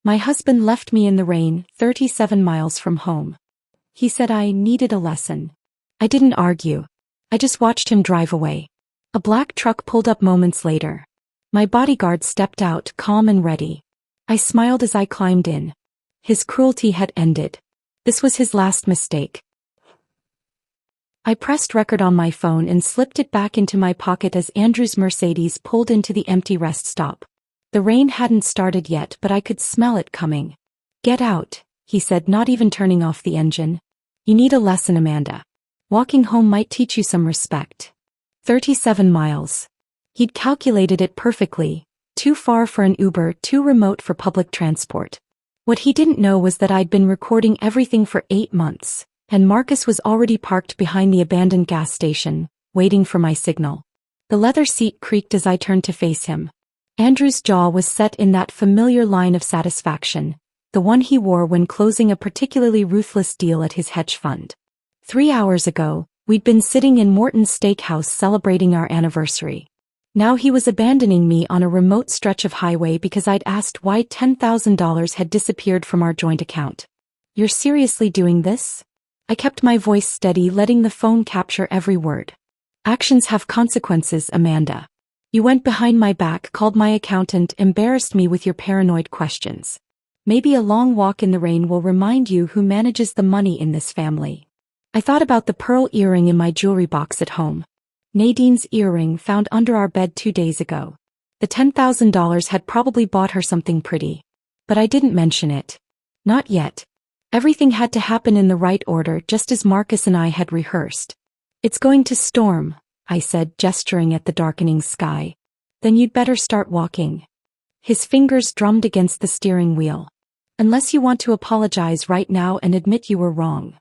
My husband left me in the rain, 37 miles from home. He said I needed a lesson. I didn't argue. I just watched him drive away. A black truck pulled up moments later. My bodyguard stepped out, calm and ready. I smiled as I climbed in. His cruelty had ended. This was his last mistake. I pressed record on my phone and slipped it back into my pocket as Andrew's Mercedes pulled into the empty rest stop. The rain hadn't started yet, but I could smell it coming. "Get out," he said, not even turning off the engine. "You need a lesson, Amanda. Walking home might teach you some respect." 37 miles. He'd calculated it perfectly. Too far for an Uber, too remote for public transport. What he didn't know was that I'd been recording everything for 8 months, and Marcus was already parked behind the abandoned gas station, waiting for my signal. The leather seat creaked as I turned to face him. Andrew's jaw was set in that familiar line of satisfaction, the one he wore when closing a particularly ruthless deal at his hedge fund. 3 hours ago, we'd been sitting in Morton's steakhouse celebrating our anniversary. Now he was abandoning me on a remote stretch of highway because I'd asked why $10,000 had disappeared from our joint account. "You're seriously doing this?" I kept my voice steady, letting the phone capture every word. "Actions have consequences, Amanda. You went behind my back, called my accountant, embarrassed me with your paranoid questions. Maybe a long walk in the rain will remind you who manages the money in this family." I thought about the pearl earring in my jewelry box at home. Nadine's earring found under our bed 2 days ago. The $10,000 had probably bought her something pretty. But I didn't mention it. Not yet. Everything had to happen in the right order, just as Marcus and I had rehearsed. "It's going to storm," I said, gesturing at the darkening sky. "Then you'd better start walking." His fingers drummed against the steering wheel. "Unless you want to apologize right now and admit you were wrong.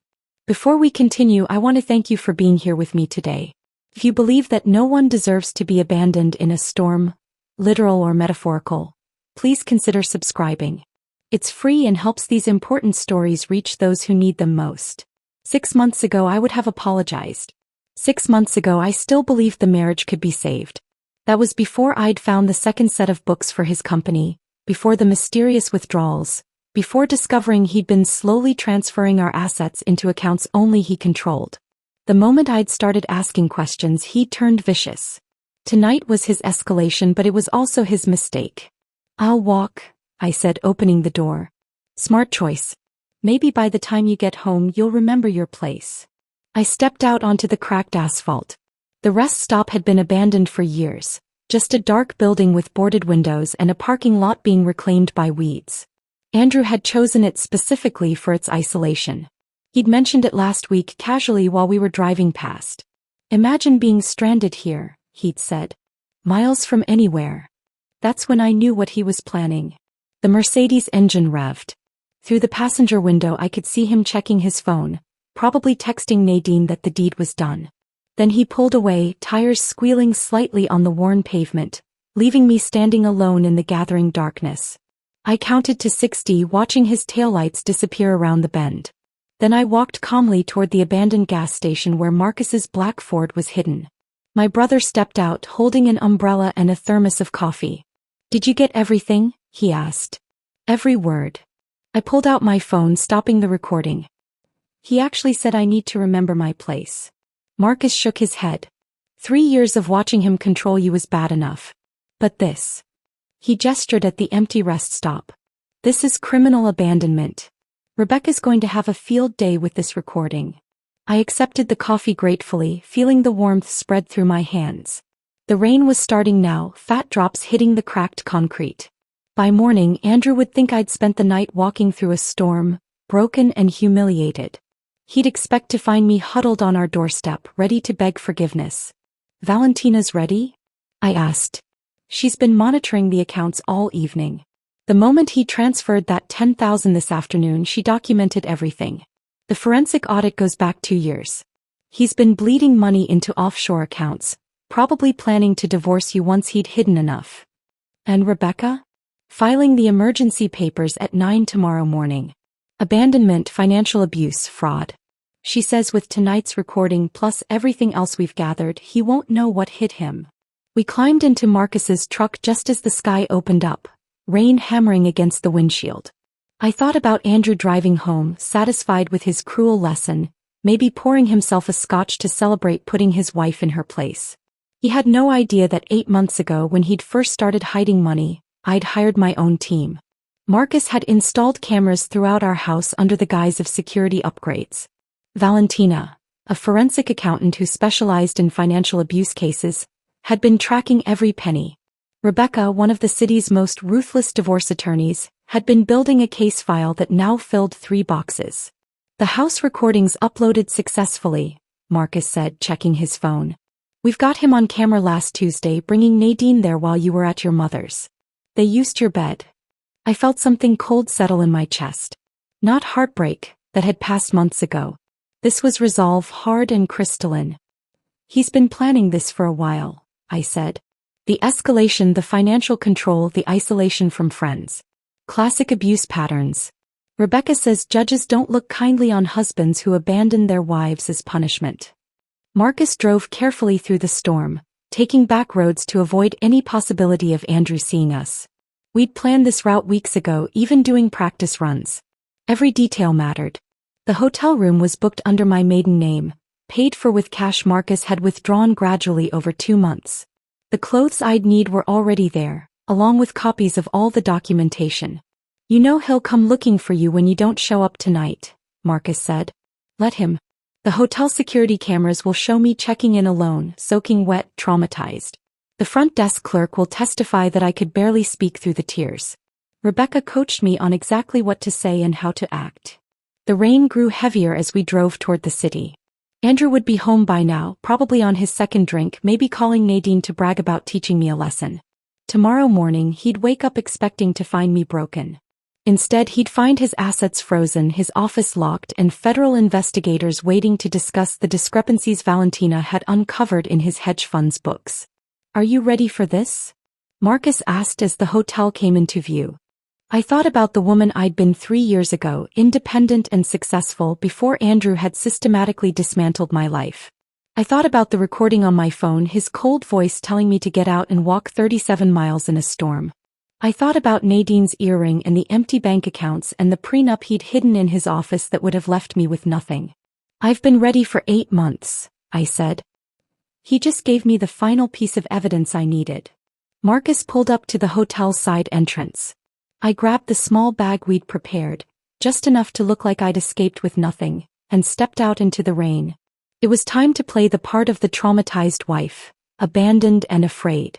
Before we continue, I want to thank you for being here with me today. If you believe that no one deserves to be abandoned in a storm, literal or metaphorical, please consider subscribing. It's free and helps these important stories reach those who need them most. 6 months ago I would have apologized. 6 months ago I still believed the marriage could be saved. That was before I'd found the second set of books for his company, before the mysterious withdrawals, before discovering he'd been slowly transferring our assets into accounts only he controlled. The moment I'd started asking questions, he turned vicious. Tonight was his escalation, but it was also his mistake. "I'll walk," I said, opening the door. "Smart choice. Maybe by the time you get home you'll remember your place." I stepped out onto the cracked asphalt. The rest stop had been abandoned for years, just a dark building with boarded windows and a parking lot being reclaimed by weeds. Andrew had chosen it specifically for its isolation. He'd mentioned it last week casually while we were driving past. "Imagine being stranded here," he'd said. "Miles from anywhere." That's when I knew what he was planning. The Mercedes engine revved. Through the passenger window I could see him checking his phone, probably texting Nadine that the deed was done. Then he pulled away, tires squealing slightly on the worn pavement, leaving me standing alone in the gathering darkness. I counted to 60, watching his taillights disappear around the bend. Then I walked calmly toward the abandoned gas station where Marcus's black Ford was hidden. My brother stepped out, holding an umbrella and a thermos of coffee. "Did you get everything?" he asked. "Every word." I pulled out my phone, stopping the recording. "He actually said I need to remember my place." Marcus shook his head. 3 years of watching him control you was bad enough. But this. He gestured at the empty rest stop. "This is criminal abandonment. Rebecca's going to have a field day with this recording." I accepted the coffee gratefully, feeling the warmth spread through my hands. The rain was starting now, fat drops hitting the cracked concrete. By morning, Andrew would think I'd spent the night walking through a storm, broken and humiliated. He'd expect to find me huddled on our doorstep, ready to beg forgiveness. "Valentina's ready?" I asked. "She's been monitoring the accounts all evening. The moment he transferred that $10,000 this afternoon, she documented everything. The forensic audit goes back 2 years. He's been bleeding money into offshore accounts, probably planning to divorce you once he'd hidden enough." "And Rebecca?" "Filing the emergency papers at 9 tomorrow morning. Abandonment, financial abuse, fraud. She says with tonight's recording plus everything else we've gathered, he won't know what hit him." We climbed into Marcus's truck just as the sky opened up, rain hammering against the windshield. I thought about Andrew driving home, satisfied with his cruel lesson, maybe pouring himself a scotch to celebrate putting his wife in her place. He had no idea that 8 months ago when he'd first started hiding money, I'd hired my own team. Marcus had installed cameras throughout our house under the guise of security upgrades. Valentina, a forensic accountant who specialized in financial abuse cases, had been tracking every penny. Rebecca, one of the city's most ruthless divorce attorneys, had been building a case file that now filled 3 boxes. The house recordings uploaded successfully, Marcus said, checking his phone. We've got him on camera last Tuesday bringing Nadine there while you were at your mother's. They used your bed. I felt something cold settle in my chest. Not heartbreak, that had passed months ago. This was resolve, hard and crystalline. He's been planning this for a while, I said. The escalation, the financial control, the isolation from friends. Classic abuse patterns. Rebecca says judges don't look kindly on husbands who abandon their wives as punishment. Marcus drove carefully through the storm, taking back roads to avoid any possibility of Andrew seeing us. We'd planned this route weeks ago, even doing practice runs. Every detail mattered. The hotel room was booked under my maiden name, paid for with cash Marcus had withdrawn gradually over 2 months. The clothes I'd need were already there, along with copies of all the documentation. You know he'll come looking for you when you don't show up tonight, Marcus said. Let him. The hotel security cameras will show me checking in alone, soaking wet, traumatized. The front desk clerk will testify that I could barely speak through the tears. Rebecca coached me on exactly what to say and how to act. The rain grew heavier as we drove toward the city. Andrew would be home by now, probably on his second drink, maybe calling Nadine to brag about teaching me a lesson. Tomorrow morning he'd wake up expecting to find me broken. Instead he'd find his assets frozen, his office locked, and federal investigators waiting to discuss the discrepancies Valentina had uncovered in his hedge fund's books. Are you ready for this? Marcus asked as the hotel came into view. I thought about the woman I'd been 3 years ago, independent and successful before Andrew had systematically dismantled my life. I thought about the recording on my phone, his cold voice telling me to get out and walk 37 miles in a storm. I thought about Nadine's earring and the empty bank accounts and the prenup he'd hidden in his office that would have left me with nothing. I've been ready for 8 months, I said. He just gave me the final piece of evidence I needed. Marcus pulled up to the hotel's side entrance. I grabbed the small bag we'd prepared, just enough to look like I'd escaped with nothing, and stepped out into the rain. It was time to play the part of the traumatized wife, abandoned and afraid.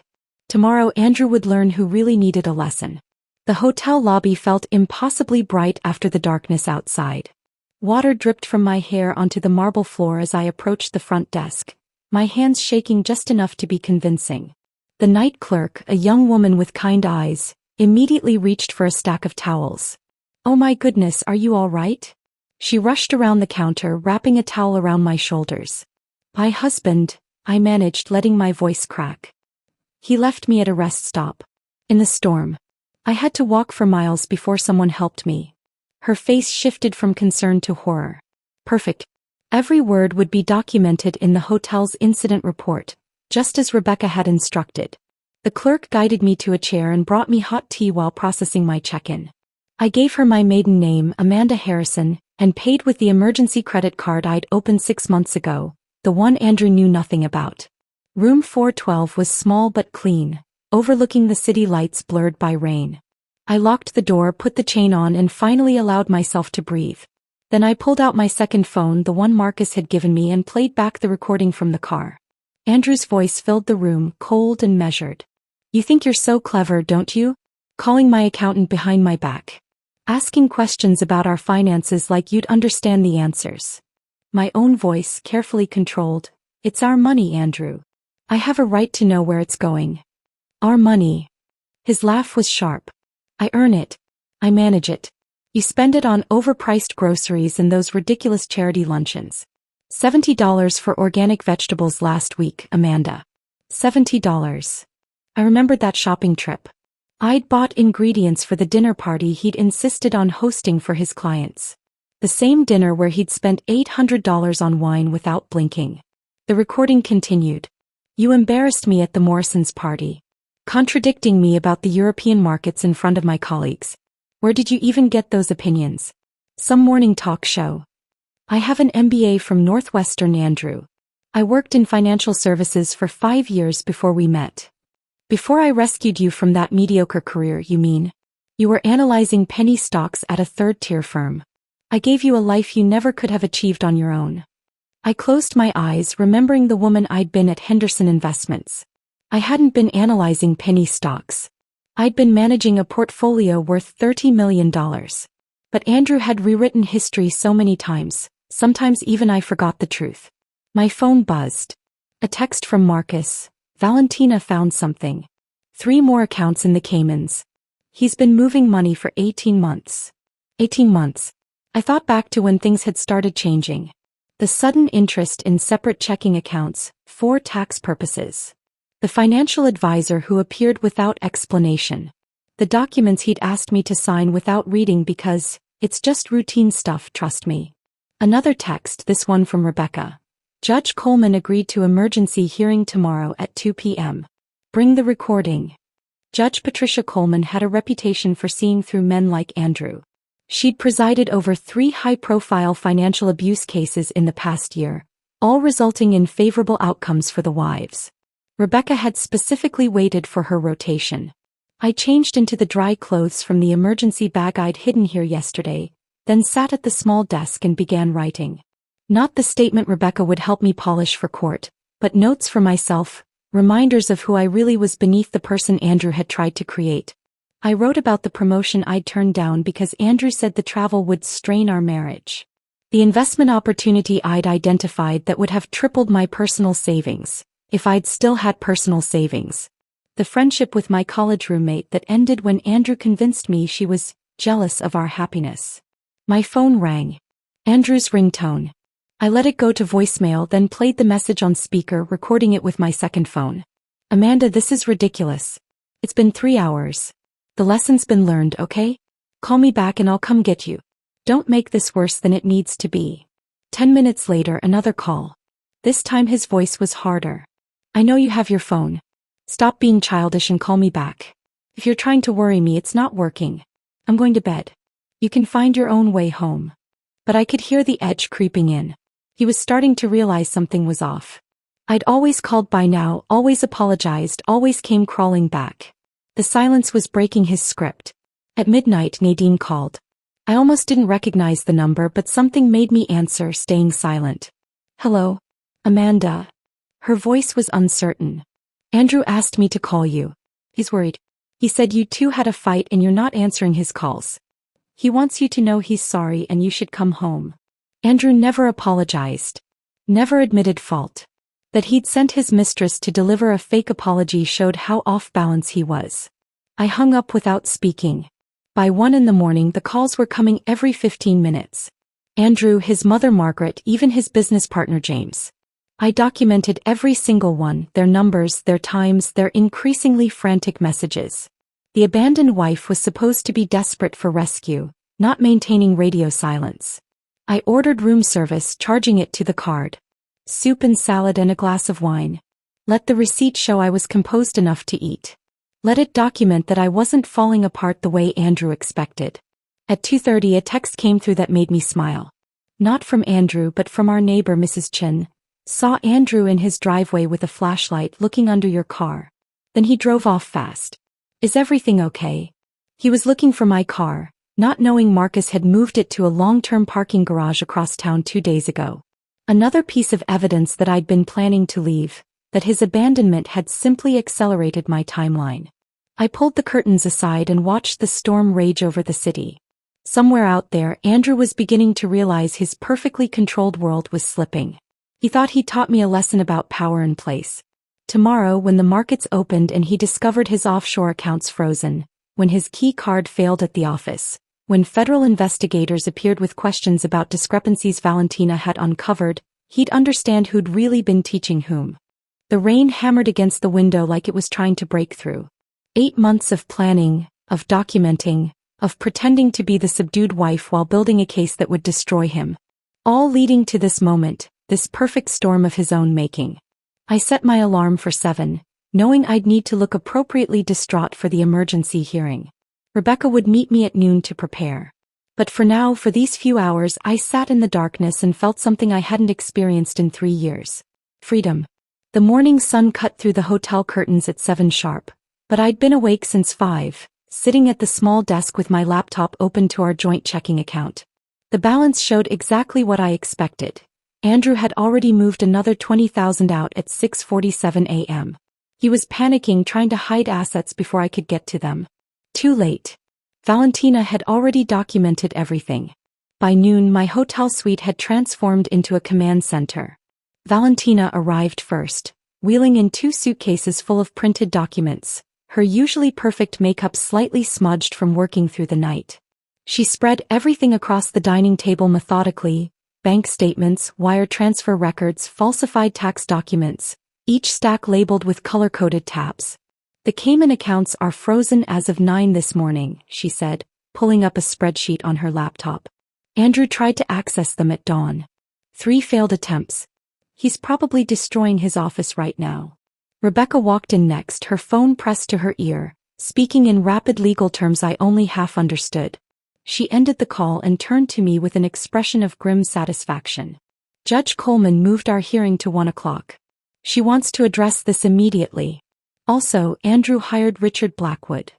Tomorrow Andrew would learn who really needed a lesson. The hotel lobby felt impossibly bright after the darkness outside. Water dripped from my hair onto the marble floor as I approached the front desk, my hands shaking just enough to be convincing. The night clerk, a young woman with kind eyes, immediately reached for a stack of towels. Oh my goodness, are you all right? She rushed around the counter, wrapping a towel around my shoulders. My husband, I managed, letting my voice crack. He left me at a rest stop. In the storm. I had to walk for miles before someone helped me. Her face shifted from concern to horror. Perfect. Every word would be documented in the hotel's incident report, just as Rebecca had instructed. The clerk guided me to a chair and brought me hot tea while processing my check-in. I gave her my maiden name, Amanda Harrison, and paid with the emergency credit card I'd opened 6 months ago, the one Andrew knew nothing about. Room 412 was small but clean, overlooking the city lights blurred by rain. I locked the door, put the chain on, and finally allowed myself to breathe. Then I pulled out my second phone, the one Marcus had given me, and played back the recording from the car. Andrew's voice filled the room, cold and measured. You think you're so clever, don't you? Calling my accountant behind my back. Asking questions about our finances like you'd understand the answers. My own voice, carefully controlled. It's our money, Andrew. I have a right to know where it's going. Our money. His laugh was sharp. I earn it. I manage it. You spend it on overpriced groceries and those ridiculous charity luncheons. $70 for organic vegetables last week, Amanda. $70. I remembered that shopping trip. I'd bought ingredients for the dinner party he'd insisted on hosting for his clients. The same dinner where he'd spent $800 on wine without blinking. The recording continued. You embarrassed me at the Morrisons' party. contradicting me about the European markets in front of my colleagues. Where did you even get those opinions? Some morning talk show. I have an MBA from Northwestern, Andrew. I worked in financial services for 5 years before we met. Before I rescued you from that mediocre career, you mean? You were analyzing penny stocks at a third-tier firm. I gave you a life you never could have achieved on your own. I closed my eyes, remembering the woman I'd been at Henderson Investments. I hadn't been analyzing penny stocks. I'd been managing a portfolio worth $30 million. But Andrew had rewritten history so many times, sometimes even I forgot the truth. My phone buzzed. A text from Marcus. Valentina found something. 3 more accounts in the Caymans. He's been moving money for 18 months. 18 months. I thought back to when things had started changing. The sudden interest in separate checking accounts, for tax purposes. The financial advisor who appeared without explanation. The documents he'd asked me to sign without reading because, it's just routine stuff, trust me. Another text, this one from Rebecca. Judge Coleman agreed to emergency hearing tomorrow at 2 p.m. Bring the recording. Judge Patricia Coleman had a reputation for seeing through men like Andrew. She'd presided over 3 high-profile financial abuse cases in the past year, all resulting in favorable outcomes for the wives. Rebecca had specifically waited for her rotation. I changed into the dry clothes from the emergency bag I'd hidden here yesterday, then sat at the small desk and began writing. Not the statement Rebecca would help me polish for court, but notes for myself, reminders of who I really was beneath the person Andrew had tried to create. I wrote about the promotion I'd turned down because Andrew said the travel would strain our marriage. The investment opportunity I'd identified that would have tripled my personal savings, if I'd still had personal savings. The friendship with my college roommate that ended when Andrew convinced me she was jealous of our happiness. My phone rang. Andrew's ringtone. I let it go to voicemail, then played the message on speaker, recording it with my second phone. Amanda, this is ridiculous. It's been 3 hours. The lesson's been learned, okay? Call me back and I'll come get you. Don't make this worse than it needs to be. 10 minutes later, another call. This time his voice was harder. I know you have your phone. Stop being childish and call me back. If you're trying to worry me, it's not working. I'm going to bed. You can find your own way home. But I could hear the edge creeping in. He was starting to realize something was off. I'd always called by now, always apologized, always came crawling back. The silence was breaking his script. At midnight, Nadine called. I almost didn't recognize the number, but something made me answer, staying silent. Hello? Amanda. Her voice was uncertain. Andrew asked me to call you. He's worried. He said you two had a fight and you're not answering his calls. He wants you to know he's sorry and you should come home. Andrew never apologized. Never admitted fault. That he'd sent his mistress to deliver a fake apology showed how off balance he was. I hung up without speaking. By 1 a.m, the calls were coming every 15 minutes. Andrew, his mother Margaret, even his business partner James. I documented every single one, their numbers, their times, their increasingly frantic messages. The abandoned wife was supposed to be desperate for rescue, not maintaining radio silence. I ordered room service, charging it to the card. Soup and salad and a glass of wine. Let the receipt show I was composed enough to eat. Let it document that I wasn't falling apart the way Andrew expected. At 2:30 a text came through that made me smile. Not from Andrew but from our neighbor Mrs. Chin. Saw Andrew in his driveway with a flashlight looking under your car. Then he drove off fast. Is everything okay? He was looking for my car, not knowing Marcus had moved it to a long-term parking garage across town 2 days ago. Another piece of evidence that I'd been planning to leave, that his abandonment had simply accelerated my timeline. I pulled the curtains aside and watched the storm rage over the city. Somewhere out there, Andrew was beginning to realize his perfectly controlled world was slipping. He thought he taught me a lesson about power and place. Tomorrow, when the markets opened and he discovered his offshore accounts frozen, when his key card failed at the office, when federal investigators appeared with questions about discrepancies Valentina had uncovered, he'd understand who'd really been teaching whom. The rain hammered against the window like it was trying to break through. 8 months of planning, of documenting, of pretending to be the subdued wife while building a case that would destroy him. All leading to this moment, this perfect storm of his own making. I set my alarm for 7, knowing I'd need to look appropriately distraught for the emergency hearing. Rebecca would meet me at noon to prepare. But for now, for these few hours, I sat in the darkness and felt something I hadn't experienced in 3 years. Freedom. The morning sun cut through the hotel curtains at 7 sharp, but I'd been awake since 5, sitting at the small desk with my laptop open to our joint checking account. The balance showed exactly what I expected. Andrew had already moved another $20,000 out at 6:47 a.m. He was panicking, trying to hide assets before I could get to them. Too late. Valentina had already documented everything. By noon, my hotel suite had transformed into a command center. Valentina arrived first, wheeling in 2 suitcases full of printed documents, her usually perfect makeup slightly smudged from working through the night. She spread everything across the dining table methodically: bank statements, wire transfer records, falsified tax documents, each stack labeled with color-coded tabs. "The Cayman accounts are frozen as of 9 this morning," she said, pulling up a spreadsheet on her laptop. "Andrew tried to access them at dawn. 3 failed attempts. He's probably destroying his office right now." Rebecca walked in next, her phone pressed to her ear, speaking in rapid legal terms I only half understood. She ended the call and turned to me with an expression of grim satisfaction. "Judge Coleman moved our hearing to 1 o'clock. She wants to address this immediately. Also, Andrew hired Richard Blackwood."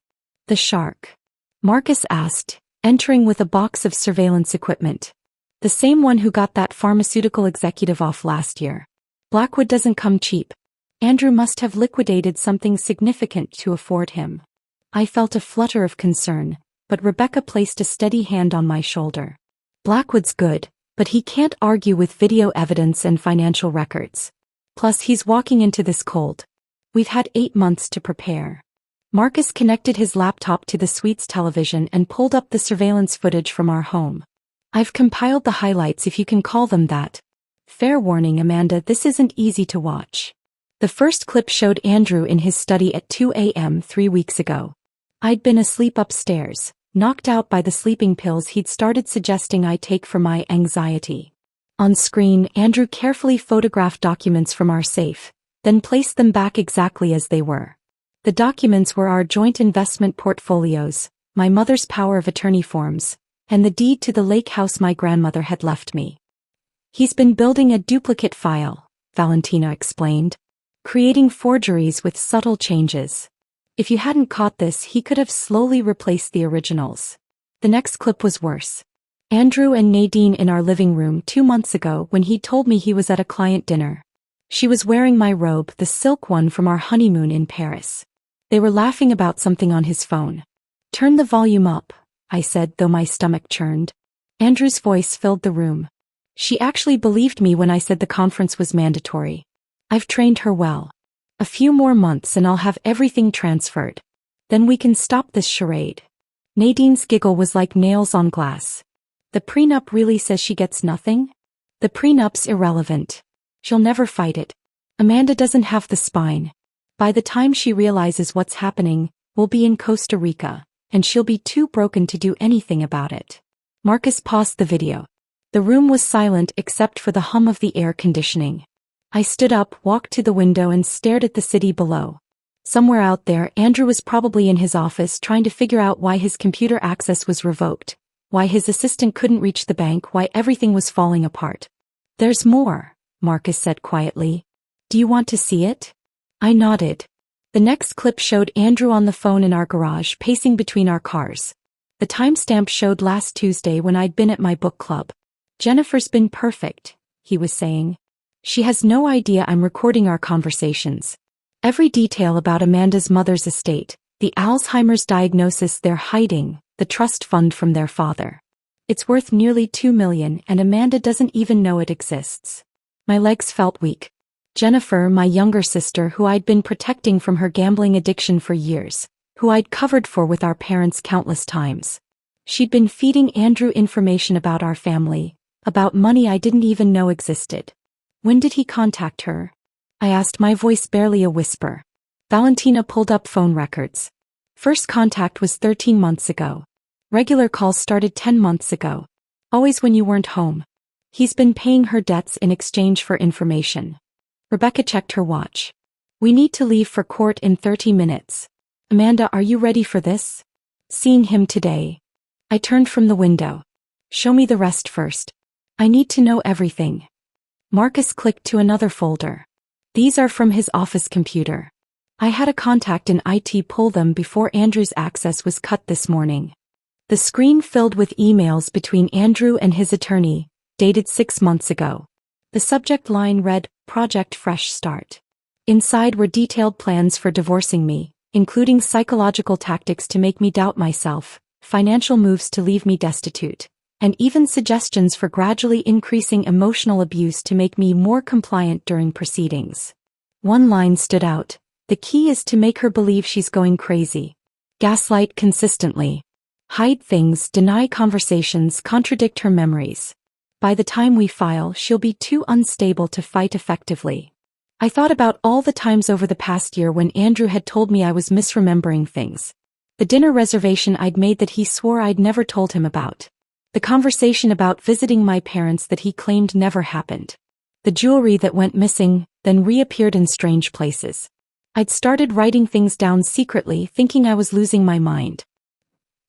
"The shark?" Marcus asked, entering with a box of surveillance equipment. "The same one who got that pharmaceutical executive off last year. Blackwood doesn't come cheap. Andrew must have liquidated something significant to afford him." I felt a flutter of concern, but Rebecca placed a steady hand on my shoulder. "Blackwood's good, but he can't argue with video evidence and financial records. Plus, he's walking into this cold. We've had 8 months to prepare." Marcus connected his laptop to the suite's television and pulled up the surveillance footage from our home. "I've compiled the highlights, if you can call them that. Fair warning, Amanda, this isn't easy to watch." The first clip showed Andrew in his study at 2 a.m. 3 weeks ago. I'd been asleep upstairs, knocked out by the sleeping pills he'd started suggesting I take for my anxiety. On screen, Andrew carefully photographed documents from our safe, then placed them back exactly as they were. The documents were our joint investment portfolios, my mother's power of attorney forms, and the deed to the lake house my grandmother had left me. "He's been building a duplicate file," Valentina explained, "creating forgeries with subtle changes. If you hadn't caught this, he could have slowly replaced the originals." The next clip was worse. Andrew and Nadine in our living room 2 months ago when he told me he was at a client dinner. She was wearing my robe, the silk one from our honeymoon in Paris. They were laughing about something on his phone. "Turn the volume up," I said, though my stomach churned. Andrew's voice filled the room. She actually believed me when I said the conference was mandatory. "I've trained her well. A few more months and I'll have everything transferred. Then we can stop this charade." Nadine's giggle was like nails on glass. "The prenup really says she gets nothing? The prenup's irrelevant. She'll never fight it. Amanda doesn't have the spine. By the time she realizes what's happening, we'll be in Costa Rica, and she'll be too broken to do anything about it." Marcus paused the video. The room was silent except for the hum of the air conditioning. I stood up, walked to the window and stared at the city below. Somewhere out there, Andrew was probably in his office trying to figure out why his computer access was revoked, why his assistant couldn't reach the bank, why everything was falling apart. "There's more," Marcus said quietly. "Do you want to see it?" I nodded. The next clip showed Andrew on the phone in our garage, pacing between our cars. The timestamp showed last Tuesday when I'd been at my book club. "Jennifer's been perfect," he was saying. "She has no idea I'm recording our conversations. Every detail about Amanda's mother's estate, the Alzheimer's diagnosis they're hiding, the trust fund from their father. It's worth nearly $2 million and Amanda doesn't even know it exists." My legs felt weak. Jennifer, my younger sister who I'd been protecting from her gambling addiction for years, who I'd covered for with our parents countless times. She'd been feeding Andrew information about our family, about money I didn't even know existed. "When did he contact her?" I asked, my voice barely a whisper. Valentina pulled up phone records. "First contact was 13 months ago. Regular calls started 10 months ago. Always when you weren't home. He's been paying her debts in exchange for information." Rebecca checked her watch. We need to leave for court in 30 minutes. Amanda, are you ready for this? Seeing him today. I turned from the window. Show me the rest first. I need to know everything. Marcus clicked to another folder. These are from his office computer. I had a contact in IT pull them before Andrew's access was cut this morning. The screen filled with emails between Andrew and his attorney, dated 6 months ago. The subject line read, Project Fresh Start. Inside were detailed plans for divorcing me, including psychological tactics to make me doubt myself, financial moves to leave me destitute, and even suggestions for gradually increasing emotional abuse to make me more compliant during proceedings. One line stood out. The key is to make her believe she's going crazy. Gaslight consistently. Hide things, deny conversations, contradict her memories. By the time we file, she'll be too unstable to fight effectively. I thought about all the times over the past year when Andrew had told me I was misremembering things. The dinner reservation I'd made that he swore I'd never told him about. The conversation about visiting my parents that he claimed never happened. The jewelry that went missing, then reappeared in strange places. I'd started writing things down secretly, thinking I was losing my mind.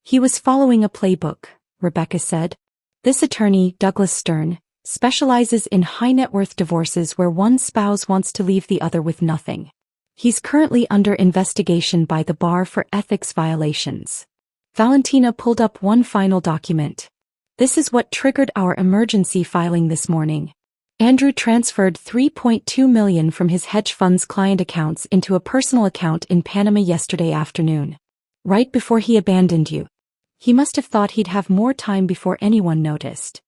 He was following a playbook, Rebecca said. This attorney, Douglas Stern, specializes in high-net-worth divorces where one spouse wants to leave the other with nothing. He's currently under investigation by the bar for ethics violations. Valentina pulled up one final document. This is what triggered our emergency filing this morning. Andrew transferred $3.2 million from his hedge fund's client accounts into a personal account in Panama yesterday afternoon. Right before he abandoned you. He must have thought he'd have more time before anyone noticed.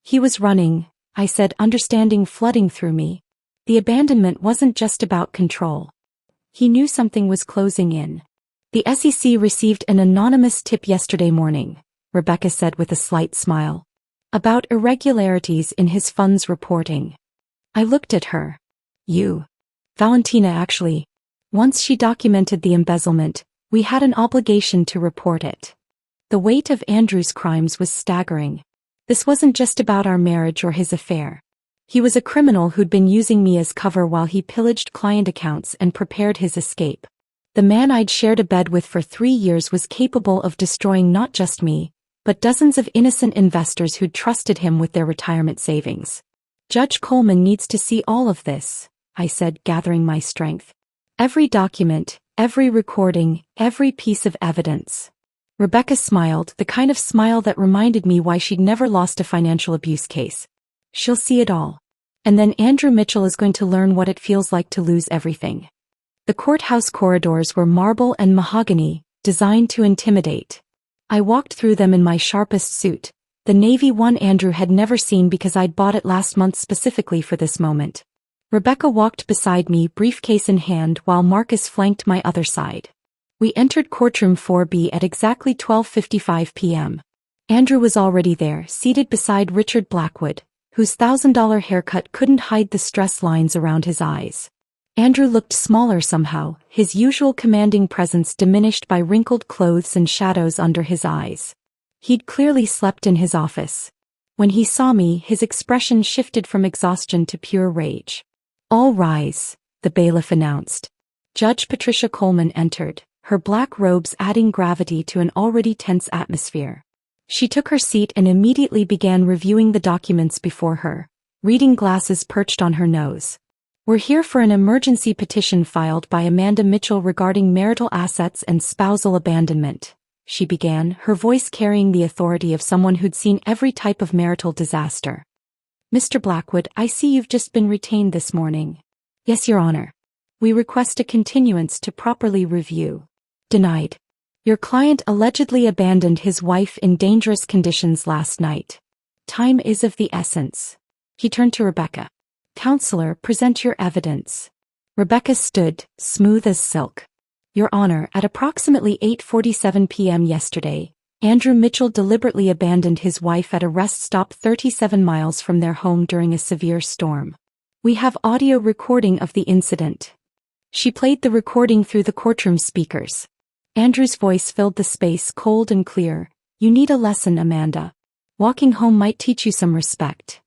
He was running, I said, understanding flooding through me. The abandonment wasn't just about control. He knew something was closing in. The SEC received an anonymous tip yesterday morning, Rebecca said with a slight smile, about irregularities in his fund's reporting. I looked at her. Valentina actually. Once she documented the embezzlement, we had an obligation to report it. The weight of Andrew's crimes was staggering. This wasn't just about our marriage or his affair. He was a criminal who'd been using me as cover while he pillaged client accounts and prepared his escape. The man I'd shared a bed with for 3 years was capable of destroying not just me, but dozens of innocent investors who'd trusted him with their retirement savings. Judge Coleman needs to see all of this, I said, gathering my strength. Every document, every recording, every piece of evidence. Rebecca smiled, the kind of smile that reminded me why she'd never lost a financial abuse case. She'll see it all. And then Andrew Mitchell is going to learn what it feels like to lose everything. The courthouse corridors were marble and mahogany, designed to intimidate. I walked through them in my sharpest suit, the navy one Andrew had never seen because I'd bought it last month specifically for this moment. Rebecca walked beside me, briefcase in hand, while Marcus flanked my other side. We entered courtroom 4B at exactly 12:55 p.m. Andrew was already there, seated beside Richard Blackwood, whose $1,000 haircut couldn't hide the stress lines around his eyes. Andrew looked smaller somehow, his usual commanding presence diminished by wrinkled clothes and shadows under his eyes. He'd clearly slept in his office. When he saw me, his expression shifted from exhaustion to pure rage. All rise, the bailiff announced. Judge Patricia Coleman entered, her black robes adding gravity to an already tense atmosphere. She took her seat and immediately began reviewing the documents before her, reading glasses perched on her nose. We're here for an emergency petition filed by Amanda Mitchell regarding marital assets and spousal abandonment, she began, her voice carrying the authority of someone who'd seen every type of marital disaster. Mr. Blackwood, I see you've just been retained this morning. Yes, Your Honor. We request a continuance to properly review. Denied. Your client allegedly abandoned his wife in dangerous conditions last night. Time is of the essence. He turned to Rebecca. Counselor, present your evidence. Rebecca stood, smooth as silk. Your Honor, at approximately 8:47 p.m. yesterday, Andrew Mitchell deliberately abandoned his wife at a rest stop 37 miles from their home during a severe storm. We have audio recording of the incident. She played the recording through the courtroom speakers. Andrew's voice filled the space, cold and clear. You need a lesson, Amanda. Walking home might teach you some respect.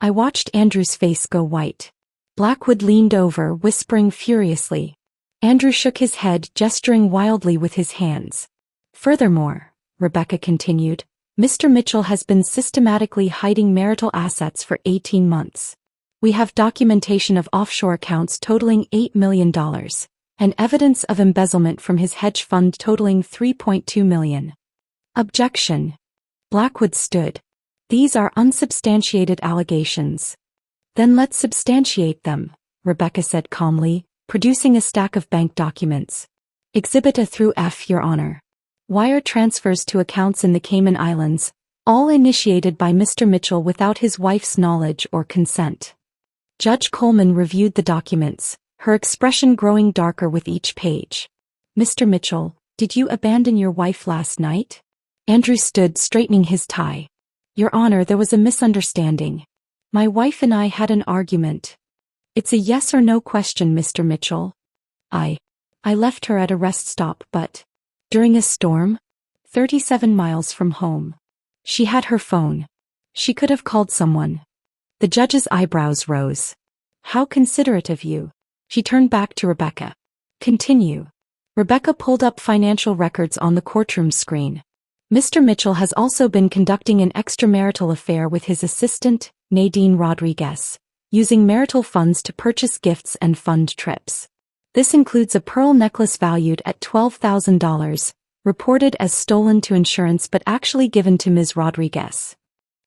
I watched Andrew's face go white. Blackwood leaned over, whispering furiously. Andrew shook his head, gesturing wildly with his hands. Furthermore, Rebecca continued, Mr. Mitchell has been systematically hiding marital assets for 18 months. We have documentation of offshore accounts totaling $8 million, and evidence of embezzlement from his hedge fund totaling $3.2 million. Objection. Blackwood stood. These are unsubstantiated allegations. Then let's substantiate them, Rebecca said calmly, producing a stack of bank documents. Exhibit A through F, Your Honor. Wire transfers to accounts in the Cayman Islands, all initiated by Mr. Mitchell without his wife's knowledge or consent. Judge Coleman reviewed the documents, her expression growing darker with each page. Mr. Mitchell, did you abandon your wife last night? Andrew stood, straightening his tie. Your Honor, there was a misunderstanding. My wife and I had an argument. It's a yes or no question, Mr. Mitchell. I left her at a rest stop, but during a storm? 37 miles from home. She had her phone. She could have called someone. The judge's eyebrows rose. How considerate of you. She turned back to Rebecca. Continue. Rebecca pulled up financial records on the courtroom screen. Mr. Mitchell has also been conducting an extramarital affair with his assistant, Nadine Rodriguez, using marital funds to purchase gifts and fund trips. This includes a pearl necklace valued at $12,000, reported as stolen to insurance but actually given to Ms. Rodriguez.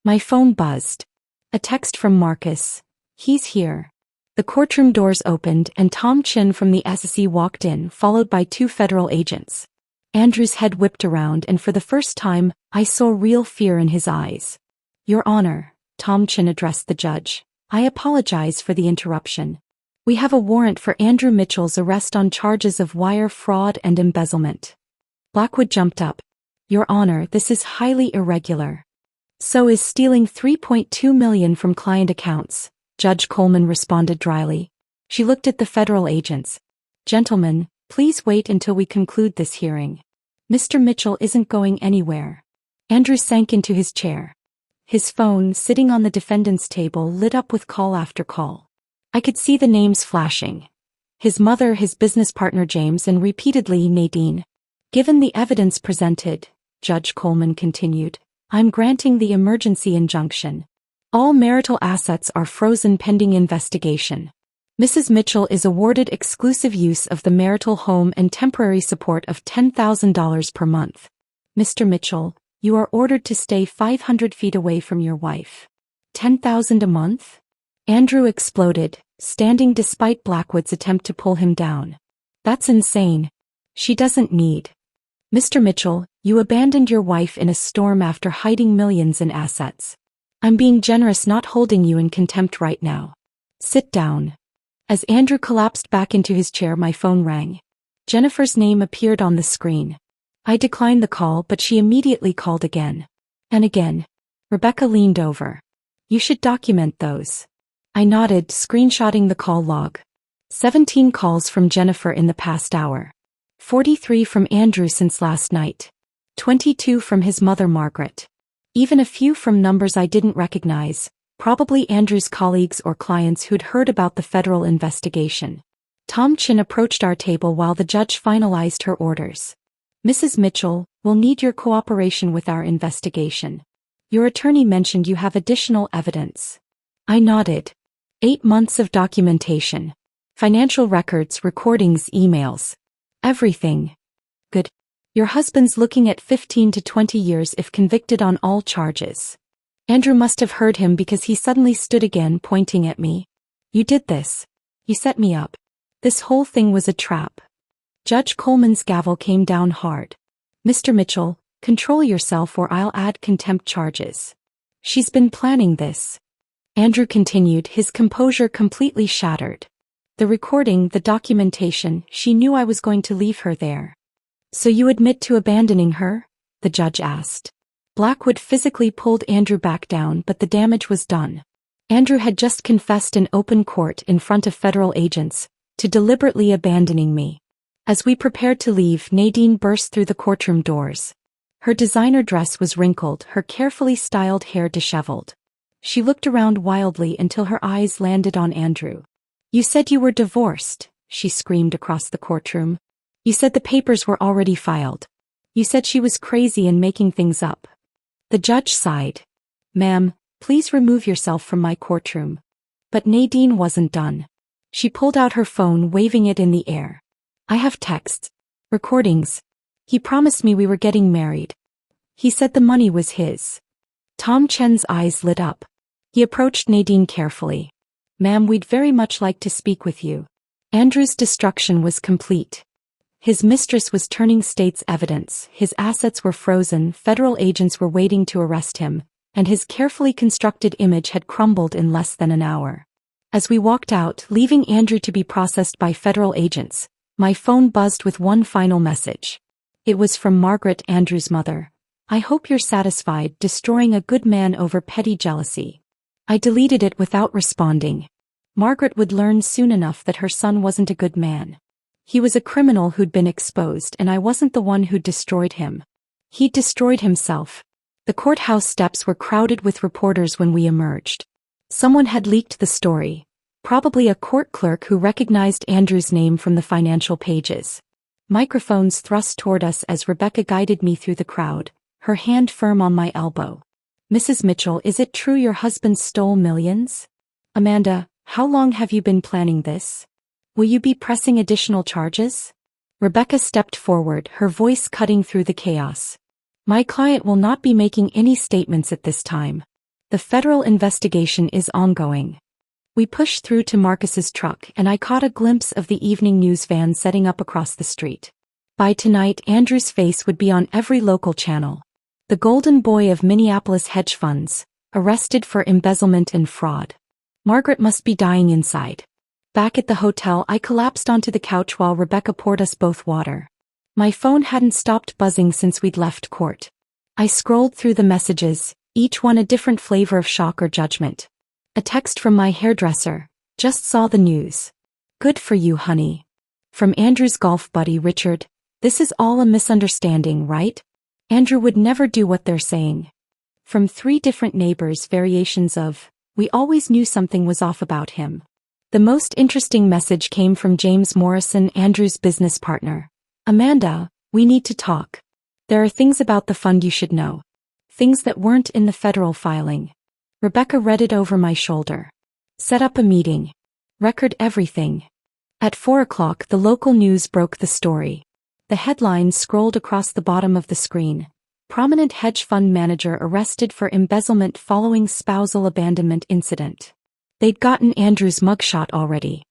My phone buzzed. A text from Marcus. He's here. The courtroom doors opened and Tom Chin from the SEC walked in, followed by 2 federal agents. Andrew's head whipped around and for the first time, I saw real fear in his eyes. Your Honor, Tom Chin addressed the judge. I apologize for the interruption. We have a warrant for Andrew Mitchell's arrest on charges of wire fraud and embezzlement. Blackwood jumped up. Your Honor, this is highly irregular. So is stealing $3.2 million from client accounts, Judge Coleman responded dryly. She looked at the federal agents. Gentlemen, please wait until we conclude this hearing. Mr. Mitchell isn't going anywhere. Andrew sank into his chair. His phone, sitting on the defendant's table, lit up with call after call. I could see the names flashing. His mother, his business partner James, and repeatedly Nadine. Given the evidence presented, Judge Coleman continued, I'm granting the emergency injunction. All marital assets are frozen pending investigation. Mrs. Mitchell is awarded exclusive use of the marital home and temporary support of $10,000 per month. Mr. Mitchell, you are ordered to stay 500 feet away from your wife. $10,000 a month? Andrew exploded, standing despite Blackwood's attempt to pull him down. That's insane. She doesn't need. Mr. Mitchell, you abandoned your wife in a storm after hiding millions in assets. I'm being generous, not holding you in contempt right now. Sit down. As Andrew collapsed back into his chair, my phone rang. Jennifer's name appeared on the screen. I declined the call, but she immediately called again. And again. Rebecca leaned over. You should document those. I nodded, screenshotting the call log. 17 calls from Jennifer in the past hour. 43 from Andrew since last night. 22 from his mother Margaret. Even a few from numbers I didn't recognize, probably Andrew's colleagues or clients who'd heard about the federal investigation. Tom Chin approached our table while the judge finalized her orders. Mrs. Mitchell, we'll need your cooperation with our investigation. Your attorney mentioned you have additional evidence. I nodded. 8 months of documentation. Financial records, recordings, emails. Everything. Good. Your husband's looking at 15 to 20 years if convicted on all charges. Andrew must have heard him because he suddenly stood again, pointing at me. You did this. You set me up. This whole thing was a trap. Judge Coleman's gavel came down hard. Mr. Mitchell, control yourself or I'll add contempt charges. She's been planning this. Andrew continued, his composure completely shattered. The recording, the documentation, she knew I was going to leave her there. So you admit to abandoning her? The judge asked. Blackwood physically pulled Andrew back down, but the damage was done. Andrew had just confessed in open court in front of federal agents to deliberately abandoning me. As we prepared to leave, Nadine burst through the courtroom doors. Her designer dress was wrinkled, her carefully styled hair disheveled. She looked around wildly until her eyes landed on Andrew. You said you were divorced, she screamed across the courtroom. You said the papers were already filed. You said she was crazy and making things up. The judge sighed. Ma'am, please remove yourself from my courtroom. But Nadine wasn't done. She pulled out her phone, waving it in the air. I have texts. Recordings. He promised me we were getting married. He said the money was his. Tom Chen's eyes lit up. He approached Nadine carefully. Ma'am, we'd very much like to speak with you. Andrew's destruction was complete. His mistress was turning state's evidence, his assets were frozen, federal agents were waiting to arrest him, and his carefully constructed image had crumbled in less than an hour. As we walked out, leaving Andrew to be processed by federal agents, my phone buzzed with one final message. It was from Margaret, Andrew's mother. I hope you're satisfied, destroying a good man over petty jealousy. I deleted it without responding. Margaret would learn soon enough that her son wasn't a good man. He was a criminal who'd been exposed, and I wasn't the one who'd destroyed him. He'd destroyed himself. The courthouse steps were crowded with reporters when we emerged. Someone had leaked the story. Probably a court clerk who recognized Andrew's name from the financial pages. Microphones thrust toward us as Rebecca guided me through the crowd, her hand firm on my elbow. Mrs. Mitchell, is it true your husband stole millions? Amanda, how long have you been planning this? Will you be pressing additional charges? Rebecca stepped forward, her voice cutting through the chaos. My client will not be making any statements at this time. The federal investigation is ongoing. We pushed through to Marcus's truck, and I caught a glimpse of the evening news van setting up across the street. By tonight, Andrew's face would be on every local channel. The golden boy of Minneapolis hedge funds, arrested for embezzlement and fraud. Margaret must be dying inside. Back at the hotel, I collapsed onto the couch while Rebecca poured us both water. My phone hadn't stopped buzzing since we'd left court. I scrolled through the messages, each one a different flavor of shock or judgment. A text from my hairdresser. Just saw the news. Good for you, honey. From Andrew's golf buddy Richard. This is all a misunderstanding, right? Andrew would never do what they're saying. From 3 different neighbors, variations of, we always knew something was off about him. The most interesting message came from James Morrison, Andrew's business partner. Amanda, we need to talk. There are things about the fund you should know. Things that weren't in the federal filing. Rebecca read it over my shoulder. Set up a meeting. Record everything. At 4 o'clock, the local news broke the story. The headlines scrolled across the bottom of the screen. Prominent hedge fund manager arrested for embezzlement following spousal abandonment incident. They'd gotten Andrew's mugshot already.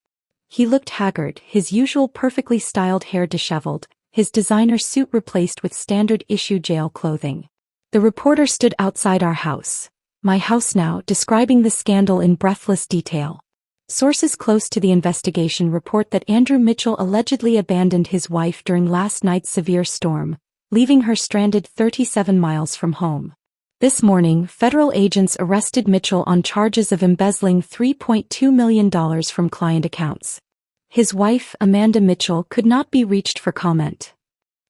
He looked haggard, his usual perfectly styled hair disheveled, his designer suit replaced with standard-issue jail clothing. The reporter stood outside our house. My house now, describing the scandal in breathless detail. Sources close to the investigation report that Andrew Mitchell allegedly abandoned his wife during last night's severe storm, leaving her stranded 37 miles from home. This morning, federal agents arrested Mitchell on charges of embezzling $3.2 million from client accounts. His wife, Amanda Mitchell, could not be reached for comment.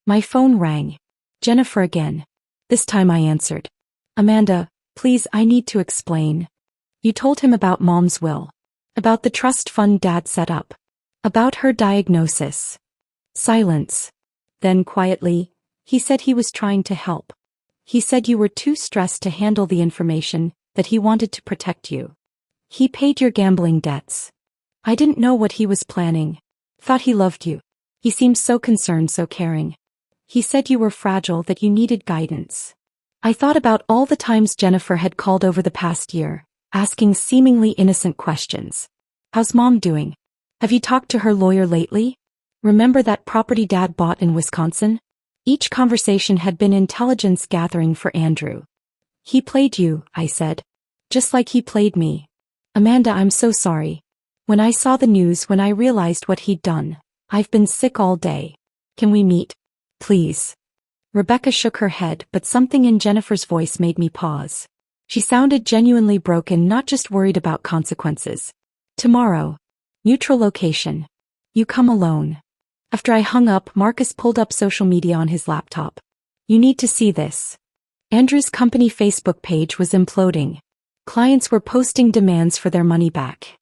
My phone rang. Jennifer again. This time I answered. Amanda, please, I need to explain. You told him about Mom's will. About the trust fund Dad set up. About her diagnosis. Silence. Then quietly, he said he was trying to help. He said you were too stressed to handle the information, that he wanted to protect you. He paid your gambling debts. I didn't know what he was planning. Thought he loved you. He seemed so concerned, so caring. He said you were fragile, that you needed guidance. I thought about all the times Jennifer had called over the past year, asking seemingly innocent questions. How's Mom doing? Have you talked to her lawyer lately? Remember that property Dad bought in Wisconsin? Each conversation had been intelligence gathering for Andrew. He played you, I said. Just like he played me. Amanda, I'm so sorry. When I saw the news, when I realized what he'd done, I've been sick all day. Can we meet? Please. Rebecca shook her head, but something in Jennifer's voice made me pause. She sounded genuinely broken, not just worried about consequences. Tomorrow. Neutral location. You come alone. After I hung up, Marcus pulled up social media on his laptop. You need to see this. Andrew's company Facebook page was imploding. Clients were posting demands for their money back.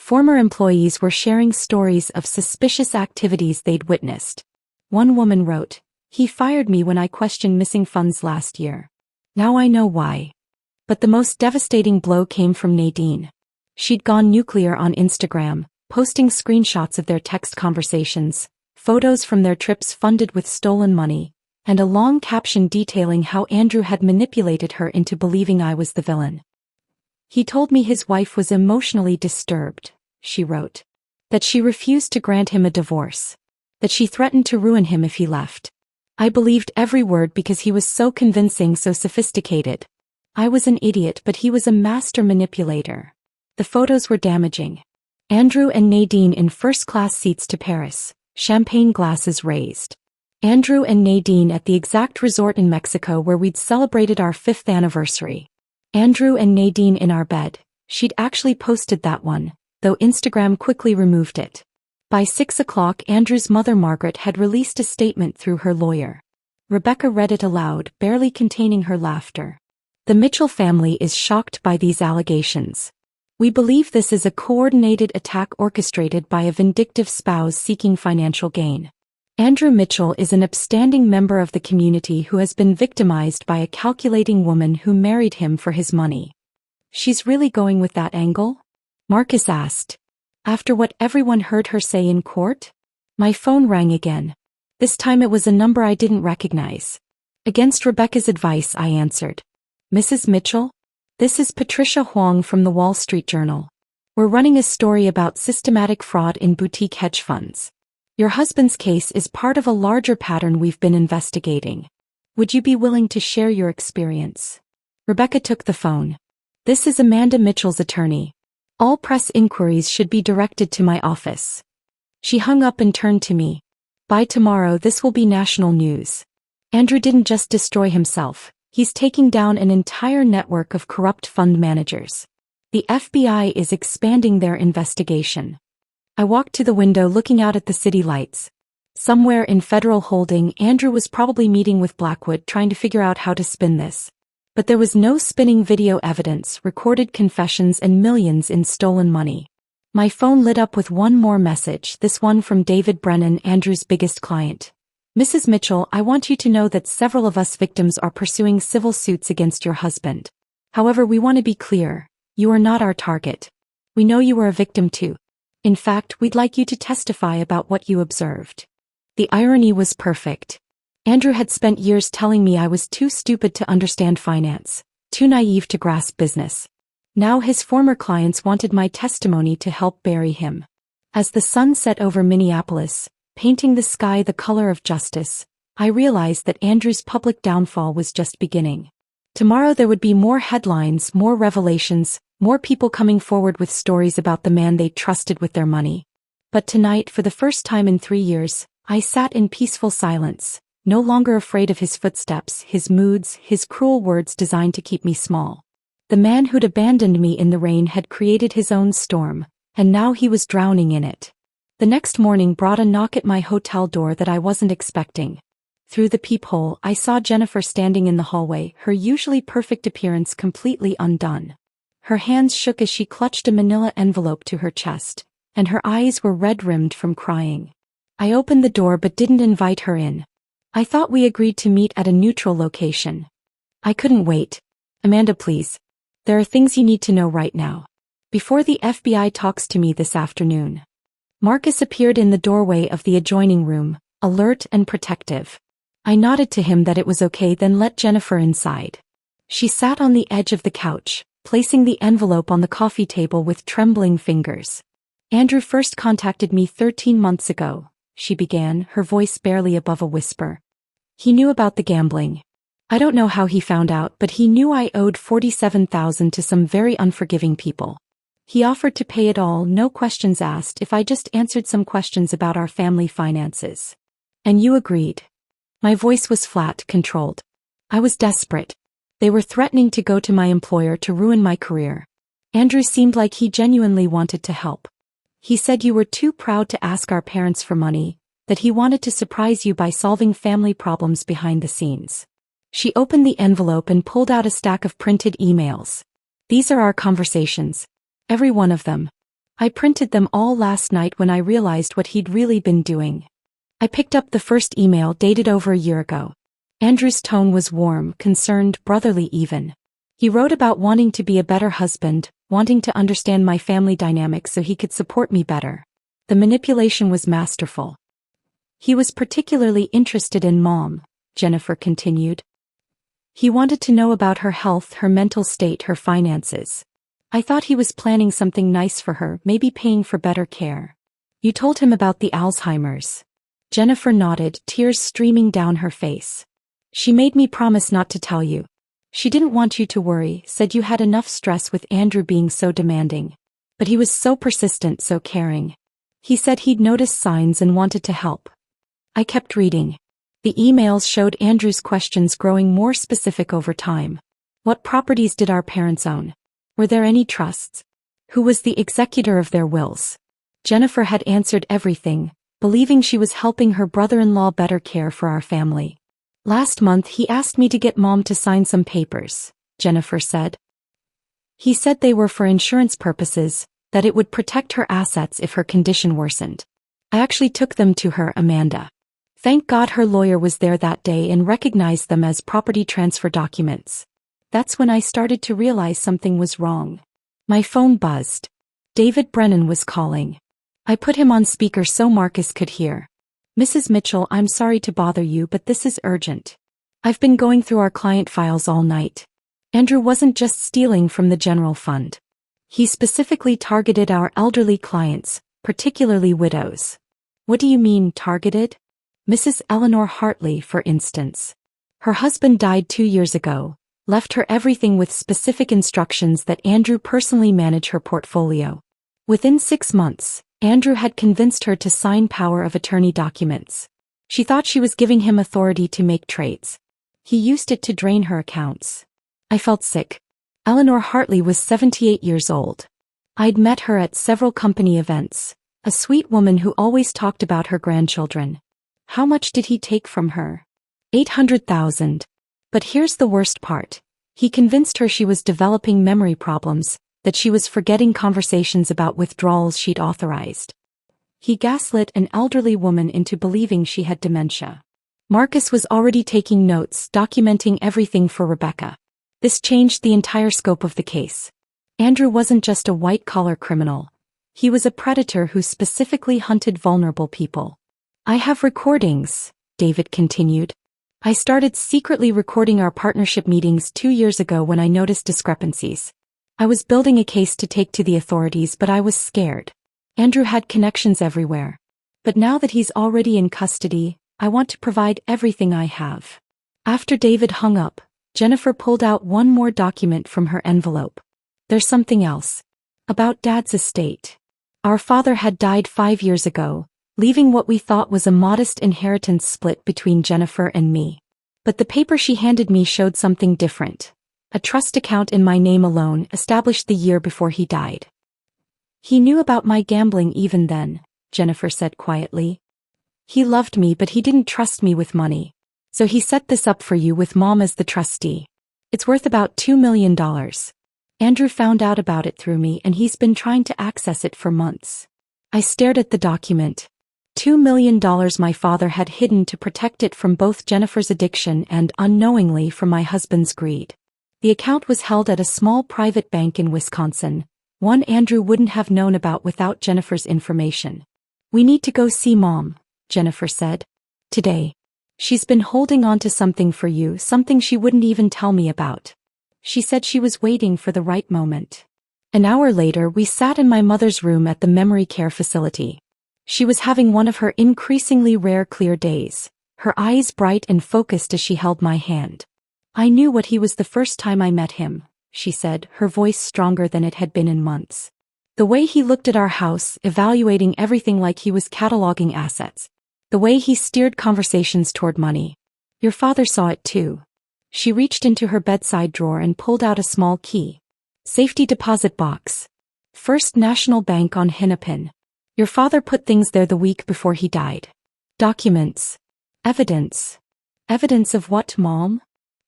Former employees were sharing stories of suspicious activities they'd witnessed. One woman wrote, "He fired me when I questioned missing funds last year. Now I know why." But the most devastating blow came from Nadine. She'd gone nuclear on Instagram, posting screenshots of their text conversations, photos from their trips funded with stolen money, and a long caption detailing how Andrew had manipulated her into believing I was the villain. "He told me his wife was emotionally disturbed," she wrote. "That she refused to grant him a divorce. That she threatened to ruin him if he left. I believed every word because he was so convincing, so sophisticated. I was an idiot, but he was a master manipulator." The photos were damaging. Andrew and Nadine in first-class seats to Paris, champagne glasses raised. Andrew and Nadine at the exact resort in Mexico where we'd celebrated our 5th anniversary. Andrew and Nadine in our bed. She'd actually posted that one, though Instagram quickly removed it. By 6 o'clock, Andrew's mother Margaret had released a statement through her lawyer. Rebecca read it aloud, barely containing her laughter. "The Mitchell family is shocked by these allegations. We believe this is a coordinated attack orchestrated by a vindictive spouse seeking financial gain. Andrew Mitchell is an upstanding member of the community who has been victimized by a calculating woman who married him for his money." "She's really going with that angle?" Marcus asked. "After what everyone heard her say in court?" My phone rang again. This time it was a number I didn't recognize. Against Rebecca's advice, I answered. "Mrs. Mitchell? This is Patricia Huang from the Wall Street Journal. We're running a story about systematic fraud in boutique hedge funds. Your husband's case is part of a larger pattern we've been investigating. Would you be willing to share your experience?" Rebecca took the phone. "This is Amanda Mitchell's attorney. All press inquiries should be directed to my office." She hung up and turned to me. "By tomorrow this will be national news. Andrew didn't just destroy himself, he's taking down an entire network of corrupt fund managers. The FBI is expanding their investigation." I walked to the window looking out at the city lights. Somewhere in Federal Holding, Andrew was probably meeting with Blackwood trying to figure out how to spin this. But there was no spinning video evidence, recorded confessions, and millions in stolen money. My phone lit up with one more message, this one from David Brennan, Andrew's biggest client. "Mrs. Mitchell, I want you to know that several of us victims are pursuing civil suits against your husband. However, we want to be clear, you are not our target. We know you were a victim too. In fact, we'd like you to testify about what you observed." The irony was perfect. Andrew had spent years telling me I was too stupid to understand finance, too naive to grasp business. Now his former clients wanted my testimony to help bury him. As the sun set over Minneapolis, painting the sky the color of justice, I realized that Andrew's public downfall was just beginning. Tomorrow there would be more headlines, more revelations, more people coming forward with stories about the man they trusted with their money. But tonight, for the first time in 3 years, I sat in peaceful silence, no longer afraid of his footsteps, his moods, his cruel words designed to keep me small. The man who'd abandoned me in the rain had created his own storm, and now he was drowning in it. The next morning brought a knock at my hotel door that I wasn't expecting. Through the peephole, I saw Jennifer standing in the hallway, her usually perfect appearance completely undone. Her hands shook as she clutched a manila envelope to her chest, and her eyes were red-rimmed from crying. I opened the door but didn't invite her in. I thought we agreed to meet at a neutral location. I couldn't wait. "Amanda, please. There are things you need to know right now. Before the FBI talks to me this afternoon." Marcus appeared in the doorway of the adjoining room, alert and protective. I nodded to him that it was okay, then let Jennifer inside. She sat on the edge of the couch, placing the envelope on the coffee table with trembling fingers. "Andrew first contacted me 13 months ago," she began, her voice barely above a whisper. "He knew about the gambling. I don't know how he found out, but he knew I owed $47,000 to some very unforgiving people. He offered to pay it all, no questions asked, if I just answered some questions about our family finances. And you agreed." My voice was flat, controlled. I was desperate. They were threatening to go to my employer to ruin my career. Andrew seemed like he genuinely wanted to help. He said you were too proud to ask our parents for money, that he wanted to surprise you by solving family problems behind the scenes. She opened the envelope and pulled out a stack of printed emails. "These are our conversations. Every one of them. I printed them all last night when I realized what he'd really been doing. I picked up the first email dated over a year ago. Andrew's tone was warm, concerned, brotherly even. He wrote about wanting to be a better husband, wanting to understand my family dynamics so he could support me better. The manipulation was masterful. He was particularly interested in Mom, Jennifer continued. He wanted to know about her health, her mental state, her finances. I thought he was planning something nice for her, maybe paying for better care. You told him about the Alzheimer's. Jennifer nodded, tears streaming down her face. She made me promise not to tell you. She didn't want you to worry, said you had enough stress with Andrew being so demanding. But he was so persistent, so caring. He said he'd noticed signs and wanted to help. I kept reading. The emails showed Andrew's questions growing more specific over time. What properties did our parents own? Were there any trusts? Who was the executor of their wills? Jennifer had answered everything, believing she was helping her brother-in-law better care for our family. Last month he asked me to get Mom to sign some papers, Jennifer said. He said they were for insurance purposes, that it would protect her assets if her condition worsened. I actually took them to her, Amanda. Thank God her lawyer was there that day and recognized them as property transfer documents. That's when I started to realize something was wrong. My phone buzzed. David Brennan was calling. I put him on speaker so Marcus could hear. Mrs. Mitchell, I'm sorry to bother you, but this is urgent. I've been going through our client files all night. Andrew wasn't just stealing from the general fund. He specifically targeted our elderly clients, particularly widows. What do you mean, targeted? Mrs. Eleanor Hartley, for instance. Her husband died 2 years ago. Left her everything with specific instructions that Andrew personally manage her portfolio. Within 6 months, Andrew had convinced her to sign power of attorney documents. She thought she was giving him authority to make trades. He used it to drain her accounts. I felt sick. Eleanor Hartley was 78 years old. I'd met her at several company events, a sweet woman who always talked about her grandchildren. How much did he take from her? $800,000. But here's the worst part. He convinced her she was developing memory problems, that she was forgetting conversations about withdrawals she'd authorized. He gaslit an elderly woman into believing she had dementia. Marcus was already taking notes, documenting everything for Rebecca. This changed the entire scope of the case. Andrew wasn't just a white-collar criminal. He was a predator who specifically hunted vulnerable people. I have recordings, David continued. I started secretly recording our partnership meetings 2 years ago when I noticed discrepancies. I was building a case to take to the authorities, but I was scared. Andrew had connections everywhere. But now that he's already in custody, I want to provide everything I have. After David hung up, Jennifer pulled out one more document from her envelope. There's something else. About Dad's estate. Our father had died 5 years ago, leaving what we thought was a modest inheritance split between Jennifer and me. But the paper she handed me showed something different. A trust account in my name alone, established the year before he died. He knew about my gambling even then, Jennifer said quietly. He loved me, but he didn't trust me with money. So he set this up for you with Mom as the trustee. It's worth about $2 million. Andrew found out about it through me, and he's been trying to access it for months. I stared at the document. $2 million my father had hidden to protect it from both Jennifer's addiction and, unknowingly, from my husband's greed. The account was held at a small private bank in Wisconsin, one Andrew wouldn't have known about without Jennifer's information. We need to go see Mom, Jennifer said. Today. She's been holding on to something for you, something she wouldn't even tell me about. She said she was waiting for the right moment. An hour later, we sat in my mother's room at the memory care facility. She was having one of her increasingly rare clear days, her eyes bright and focused as she held my hand. I knew what he was the first time I met him, she said, her voice stronger than it had been in months. The way he looked at our house, evaluating everything like he was cataloging assets. The way he steered conversations toward money. Your father saw it too. She reached into her bedside drawer and pulled out a small key. Safety deposit box. First National Bank on Hennepin. Your father put things there the week before he died. Documents. Evidence. Evidence of what, Mom?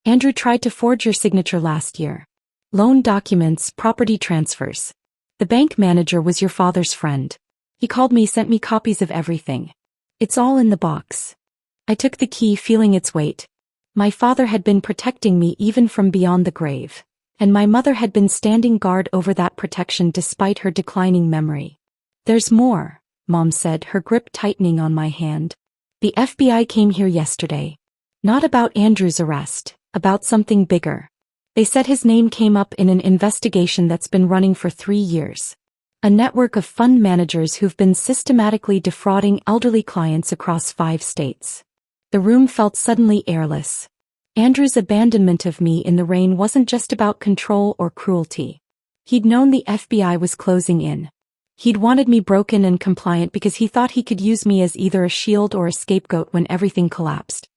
Andrew tried to forge your signature last year. Loan documents, property transfers. The bank manager was your father's friend. He called me, sent me copies of everything. It's all in the box. I took the key, feeling its weight. My father had been protecting me even from beyond the grave, and my mother had been standing guard over that protection despite her declining memory. There's more, Mom said, her grip tightening on my hand. The FBI came here yesterday. Not about Andrew's arrest, about something bigger. They said his name came up in an investigation that's been running for 3 years. A network of fund managers who've been systematically defrauding elderly clients across 5 states. The room felt suddenly airless. Andrew's abandonment of me in the rain wasn't just about control or cruelty. He'd known the FBI was closing in. He'd wanted me broken and compliant because he thought he could use me as either a shield or a scapegoat when everything collapsed.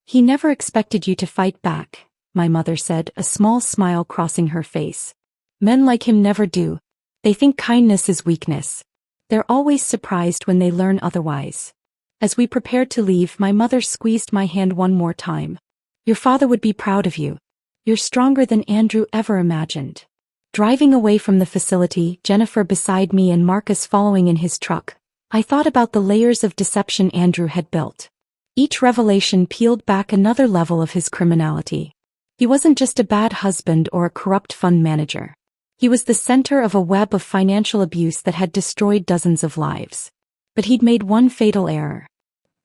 He never expected you to fight back, my mother said, a small smile crossing her face. Men like him never do. They think kindness is weakness. They're always surprised when they learn otherwise. As we prepared to leave, my mother squeezed my hand one more time. Your father would be proud of you. You're stronger than Andrew ever imagined. Driving away from the facility, Jennifer beside me and Marcus following in his truck, I thought about the layers of deception Andrew had built. Each revelation peeled back another level of his criminality. He wasn't just a bad husband or a corrupt fund manager. He was the center of a web of financial abuse that had destroyed dozens of lives. But he'd made one fatal error.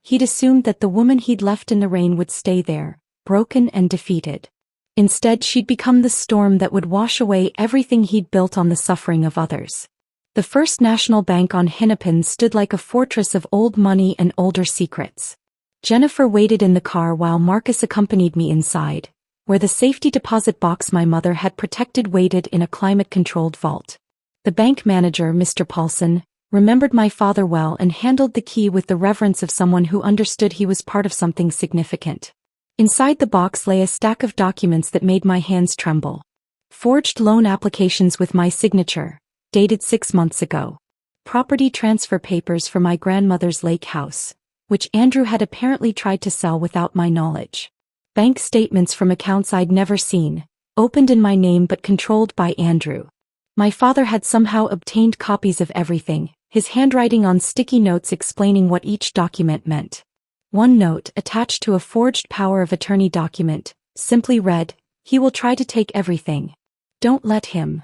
He'd assumed that the woman he'd left in the rain would stay there, broken and defeated. Instead, she'd become the storm that would wash away everything he'd built on the suffering of others. The First National Bank on Hennepin stood like a fortress of old money and older secrets. Jennifer waited in the car while Marcus accompanied me inside, where the safety deposit box my mother had protected waited in a climate-controlled vault. The bank manager, Mr. Paulson, remembered my father well and handled the key with the reverence of someone who understood he was part of something significant. Inside the box lay a stack of documents that made my hands tremble. Forged loan applications with my signature, dated 6 months ago. Property transfer papers for my grandmother's lake house, which Andrew had apparently tried to sell without my knowledge. Bank statements from accounts I'd never seen, opened in my name but controlled by Andrew. My father had somehow obtained copies of everything, his handwriting on sticky notes explaining what each document meant. One note, attached to a forged power of attorney document, simply read, "He will try to take everything. Don't let him."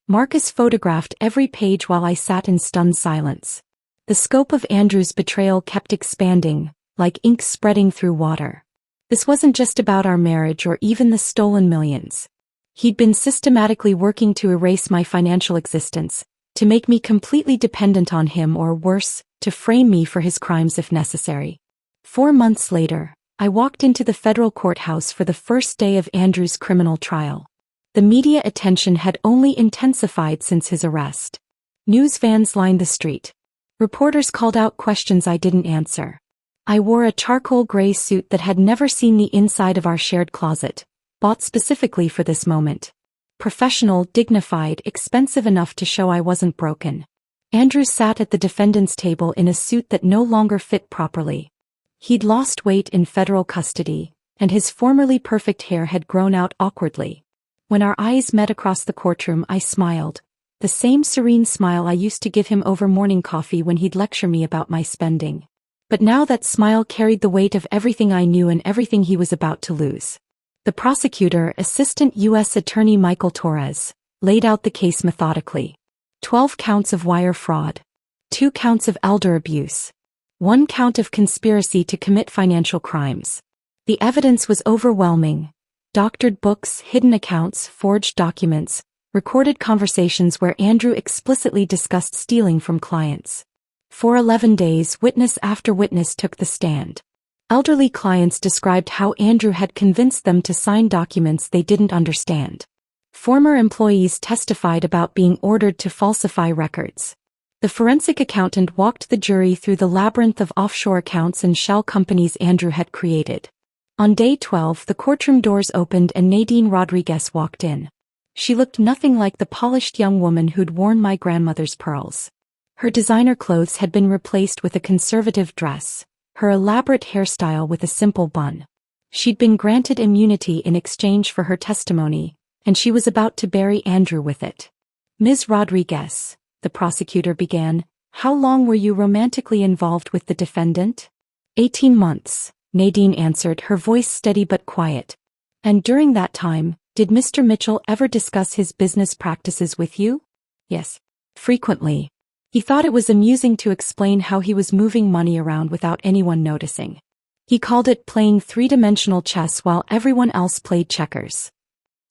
Marcus photographed every page while I sat in stunned silence. The scope of Andrew's betrayal kept expanding, like ink spreading through water. This wasn't just about our marriage or even the stolen millions. He'd been systematically working to erase my financial existence, to make me completely dependent on him or worse, to frame me for his crimes if necessary. 4 months later, I walked into the federal courthouse for the first day of Andrew's criminal trial. The media attention had only intensified since his arrest. News vans lined the street. Reporters called out questions I didn't answer. I wore a charcoal gray suit that had never seen the inside of our shared closet, bought specifically for this moment. Professional, dignified, expensive enough to show I wasn't broken. Andrew sat at the defendant's table in a suit that no longer fit properly. He'd lost weight in federal custody, and his formerly perfect hair had grown out awkwardly. When our eyes met across the courtroom, I smiled, the same serene smile I used to give him over morning coffee when he'd lecture me about my spending. But now that smile carried the weight of everything I knew and everything he was about to lose. The prosecutor, Assistant U.S. Attorney Michael Torres, laid out the case methodically. 12 counts of wire fraud. 2 counts of elder abuse. 1 count of conspiracy to commit financial crimes. The evidence was overwhelming. Doctored books, hidden accounts, forged documents, recorded conversations where Andrew explicitly discussed stealing from clients. For 11 days, witness after witness took the stand. Elderly clients described how Andrew had convinced them to sign documents they didn't understand. Former employees testified about being ordered to falsify records. The forensic accountant walked the jury through the labyrinth of offshore accounts and shell companies Andrew had created. On day 12, the courtroom doors opened and Nadine Rodriguez walked in. She looked nothing like the polished young woman who'd worn my grandmother's pearls. Her designer clothes had been replaced with a conservative dress, her elaborate hairstyle with a simple bun. She'd been granted immunity in exchange for her testimony, and she was about to bury Andrew with it. Ms. Rodriguez, the prosecutor began, how long were you romantically involved with the defendant? 18 months, Nadine answered, her voice steady but quiet. And during that time, did Mr. Mitchell ever discuss his business practices with you? Yes. Frequently. He thought it was amusing to explain how he was moving money around without anyone noticing. He called it playing three-dimensional chess while everyone else played checkers.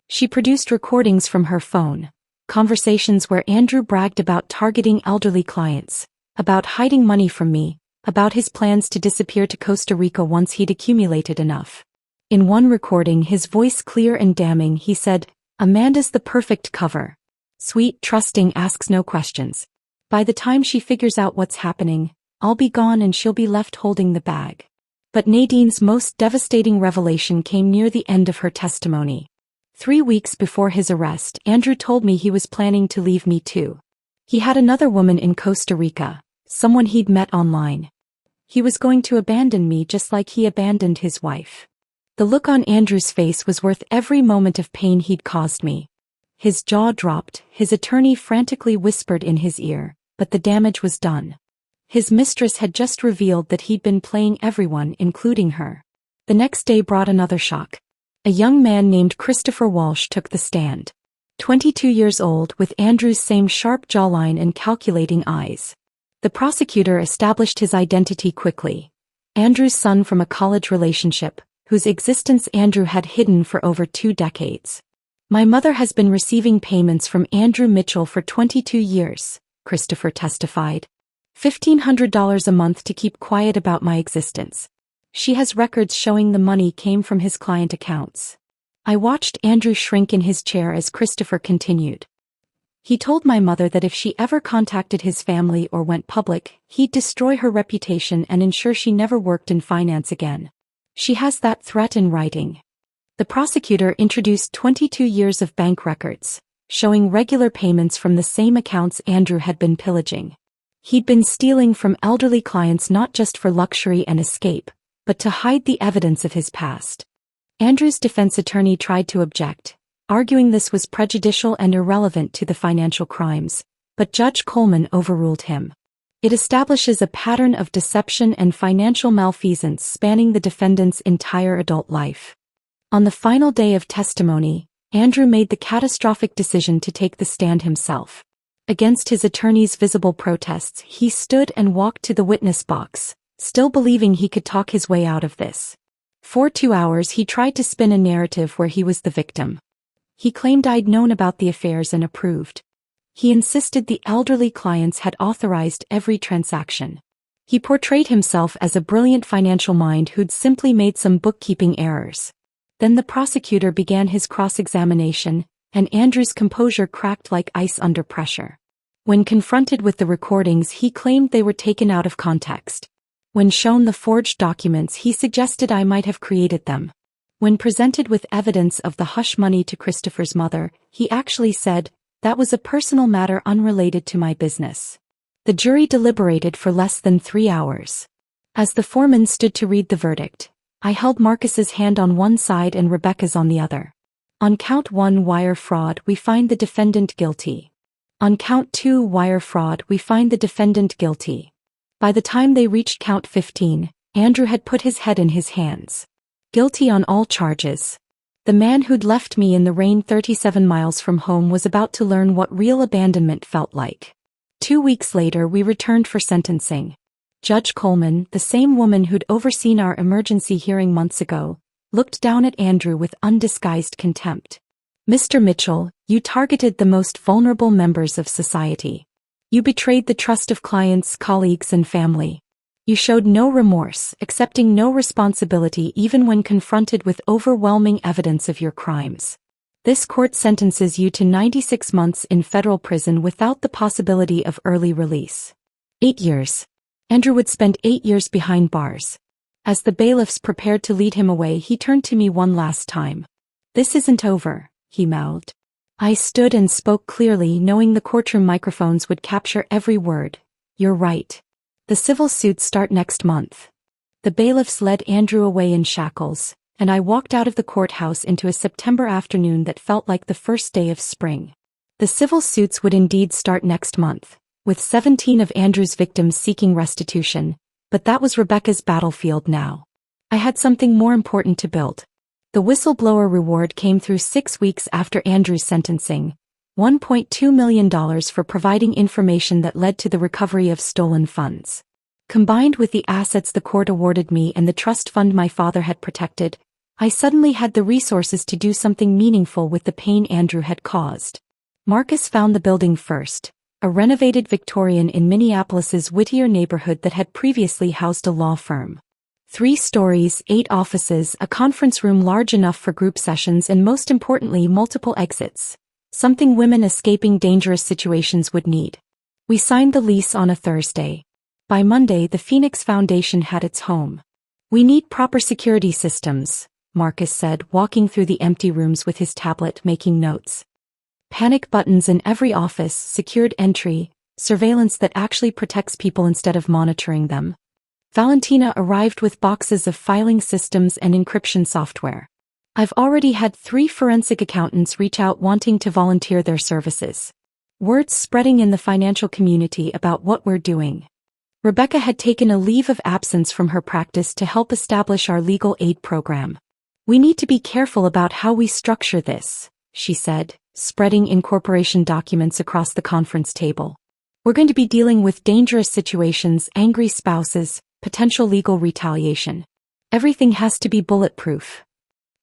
She produced recordings from her phone, conversations where Andrew bragged about targeting elderly clients, about hiding money from me, about his plans to disappear to Costa Rica once he'd accumulated enough. In one recording, his voice clear and damning, he said, "Amanda's the perfect cover. Sweet, trusting, asks no questions. By the time she figures out what's happening, I'll be gone and she'll be left holding the bag." But Nadine's most devastating revelation came near the end of her testimony. 3 weeks before his arrest, Andrew told me he was planning to leave me too. He had another woman in Costa Rica, someone he'd met online. He was going to abandon me just like he abandoned his wife. The look on Andrew's face was worth every moment of pain he'd caused me. His jaw dropped, his attorney frantically whispered in his ear, but the damage was done. His mistress had just revealed that he'd been playing everyone, including her. The next day brought another shock. A young man named Christopher Walsh took the stand. 22 years old, with Andrew's same sharp jawline and calculating eyes. The prosecutor established his identity quickly. Andrew's son from a college relationship, whose existence Andrew had hidden for over 2 decades. My mother has been receiving payments from Andrew Mitchell for 22 years, Christopher testified. $1,500 a month to keep quiet about my existence. She has records showing the money came from his client accounts. I watched Andrew shrink in his chair as Christopher continued. He told my mother that if she ever contacted his family or went public, he'd destroy her reputation and ensure she never worked in finance again. She has that threat in writing. The prosecutor introduced 22 years of bank records, showing regular payments from the same accounts Andrew had been pillaging. He'd been stealing from elderly clients not just for luxury and escape, but to hide the evidence of his past. Andrew's defense attorney tried to object, arguing this was prejudicial and irrelevant to the financial crimes, but Judge Coleman overruled him. It establishes a pattern of deception and financial malfeasance spanning the defendant's entire adult life. On the final day of testimony, Andrew made the catastrophic decision to take the stand himself. Against his attorney's visible protests, he stood and walked to the witness box, still believing he could talk his way out of this. For 2 hours he tried to spin a narrative where he was the victim. He claimed I'd known about the affairs and approved. He insisted the elderly clients had authorized every transaction. He portrayed himself as a brilliant financial mind who'd simply made some bookkeeping errors. Then the prosecutor began his cross-examination, and Andrew's composure cracked like ice under pressure. When confronted with the recordings, he claimed they were taken out of context. When shown the forged documents, he suggested I might have created them. When presented with evidence of the hush money to Christopher's mother, he actually said, "That was a personal matter unrelated to my business." The jury deliberated for less than 3 hours. As the foreman stood to read the verdict, I held Marcus's hand on one side and Rebecca's on the other. On count 1 wire fraud, we find the defendant guilty. On count 2 wire fraud, we find the defendant guilty. By the time they reached count 15, Andrew had put his head in his hands. Guilty on all charges. The man who'd left me in the rain 37 miles from home was about to learn what real abandonment felt like. 2 weeks later we returned for sentencing. Judge Coleman, the same woman who'd overseen our emergency hearing months ago, looked down at Andrew with undisguised contempt. "Mr. Mitchell, you targeted the most vulnerable members of society. You betrayed the trust of clients, colleagues, and family. You showed no remorse, accepting no responsibility even when confronted with overwhelming evidence of your crimes. This court sentences you to 96 months in federal prison without the possibility of early release." 8 years. Andrew would spend 8 years behind bars. As the bailiffs prepared to lead him away, he turned to me one last time. "This isn't over," he mouthed. I stood and spoke clearly, knowing the courtroom microphones would capture every word. "You're right. The civil suits start next month." The bailiffs led Andrew away in shackles, and I walked out of the courthouse into a September afternoon that felt like the first day of spring. The civil suits would indeed start next month, with 17 of Andrew's victims seeking restitution, but that was Rebecca's battlefield now. I had something more important to build. The whistleblower reward came through 6 weeks after Andrew's sentencing, $1.2 million for providing information that led to the recovery of stolen funds. Combined with the assets the court awarded me and the trust fund my father had protected, I suddenly had the resources to do something meaningful with the pain Andrew had caused. Marcus found the building first, a renovated Victorian in Minneapolis's Whittier neighborhood that had previously housed a law firm. 3 stories, 8 offices, a conference room large enough for group sessions, and most importantly, multiple exits. Something women escaping dangerous situations would need. We signed the lease on a Thursday. By Monday, the Phoenix Foundation had its home. "We need proper security systems," Marcus said, walking through the empty rooms with his tablet making notes. "Panic buttons in every office, secured entry, surveillance that actually protects people instead of monitoring them." Valentina arrived with boxes of filing systems and encryption software. "I've already had 3 forensic accountants reach out wanting to volunteer their services. Word's spreading in the financial community about what we're doing." Rebecca had taken a leave of absence from her practice to help establish our legal aid program. "We need to be careful about how we structure this," she said, spreading incorporation documents across the conference table. "We're going to be dealing with dangerous situations, angry spouses, potential legal retaliation. Everything has to be bulletproof."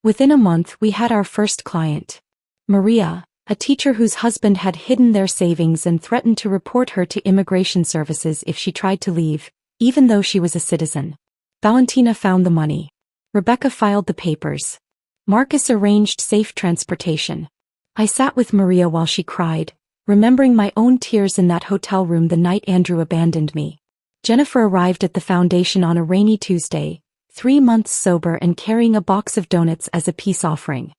Within a month, we had our first client. Maria, a teacher whose husband had hidden their savings and threatened to report her to immigration services if she tried to leave, even though she was a citizen. Valentina found the money. Rebecca filed the papers. Marcus arranged safe transportation. I sat with Maria while she cried, remembering my own tears in that hotel room the night Andrew abandoned me. Jennifer arrived at the foundation on a rainy Tuesday, 3 months sober and carrying a box of donuts as a peace offering.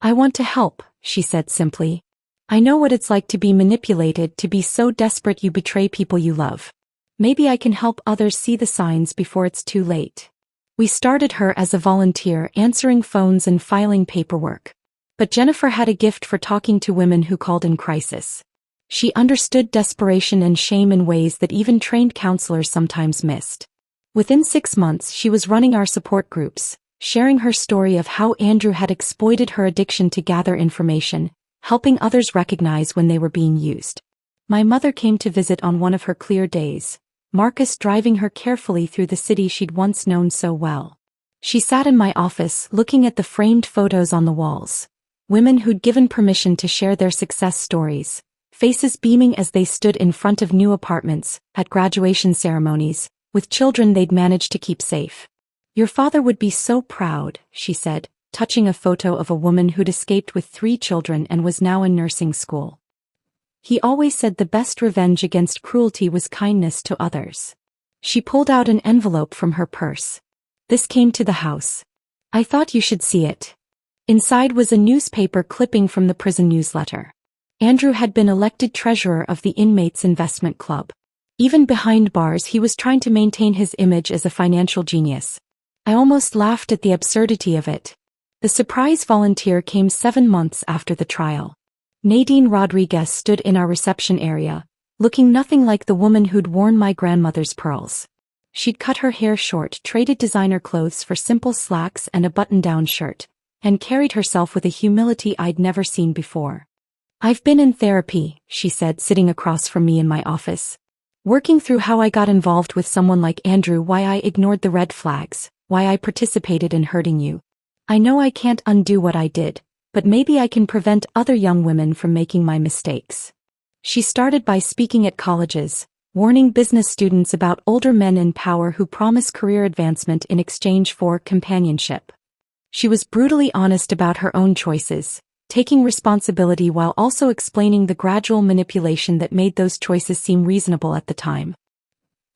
"I want to help," she said simply. "I know what it's like to be manipulated, to be so desperate you betray people you love. Maybe I can help others see the signs before it's too late." We started her as a volunteer, answering phones and filing paperwork. But Jennifer had a gift for talking to women who called in crisis. She understood desperation and shame in ways that even trained counselors sometimes missed. Within 6 months, she was running our support groups, sharing her story of how Andrew had exploited her addiction to gather information, helping others recognize when they were being used. My mother came to visit on one of her clear days, Marcus driving her carefully through the city she'd once known so well. She sat in my office, looking at the framed photos on the walls. Women who'd given permission to share their success stories, faces beaming as they stood in front of new apartments, at graduation ceremonies, with children they'd managed to keep safe. "Your father would be so proud," she said, touching a photo of a woman who'd escaped with 3 children and was now in nursing school. "He always said the best revenge against cruelty was kindness to others." She pulled out an envelope from her purse. "This came to the house. I thought you should see it." Inside was a newspaper clipping from the prison newsletter. Andrew had been elected treasurer of the Inmates Investment Club. Even behind bars, he was trying to maintain his image as a financial genius. I almost laughed at the absurdity of it. The surprise volunteer came 7 months after the trial. Nadine Rodriguez stood in our reception area, looking nothing like the woman who'd worn my grandmother's pearls. She'd cut her hair short, traded designer clothes for simple slacks and a button-down shirt, and carried herself with a humility I'd never seen before. "I've been in therapy," she said, sitting across from me in my office. "Working through how I got involved with someone like Andrew, why I ignored the red flags, why I participated in hurting you. I know I can't undo what I did, but maybe I can prevent other young women from making my mistakes." She started by speaking at colleges, warning business students about older men in power who promise career advancement in exchange for companionship. She was brutally honest about her own choices, taking responsibility while also explaining the gradual manipulation that made those choices seem reasonable at the time.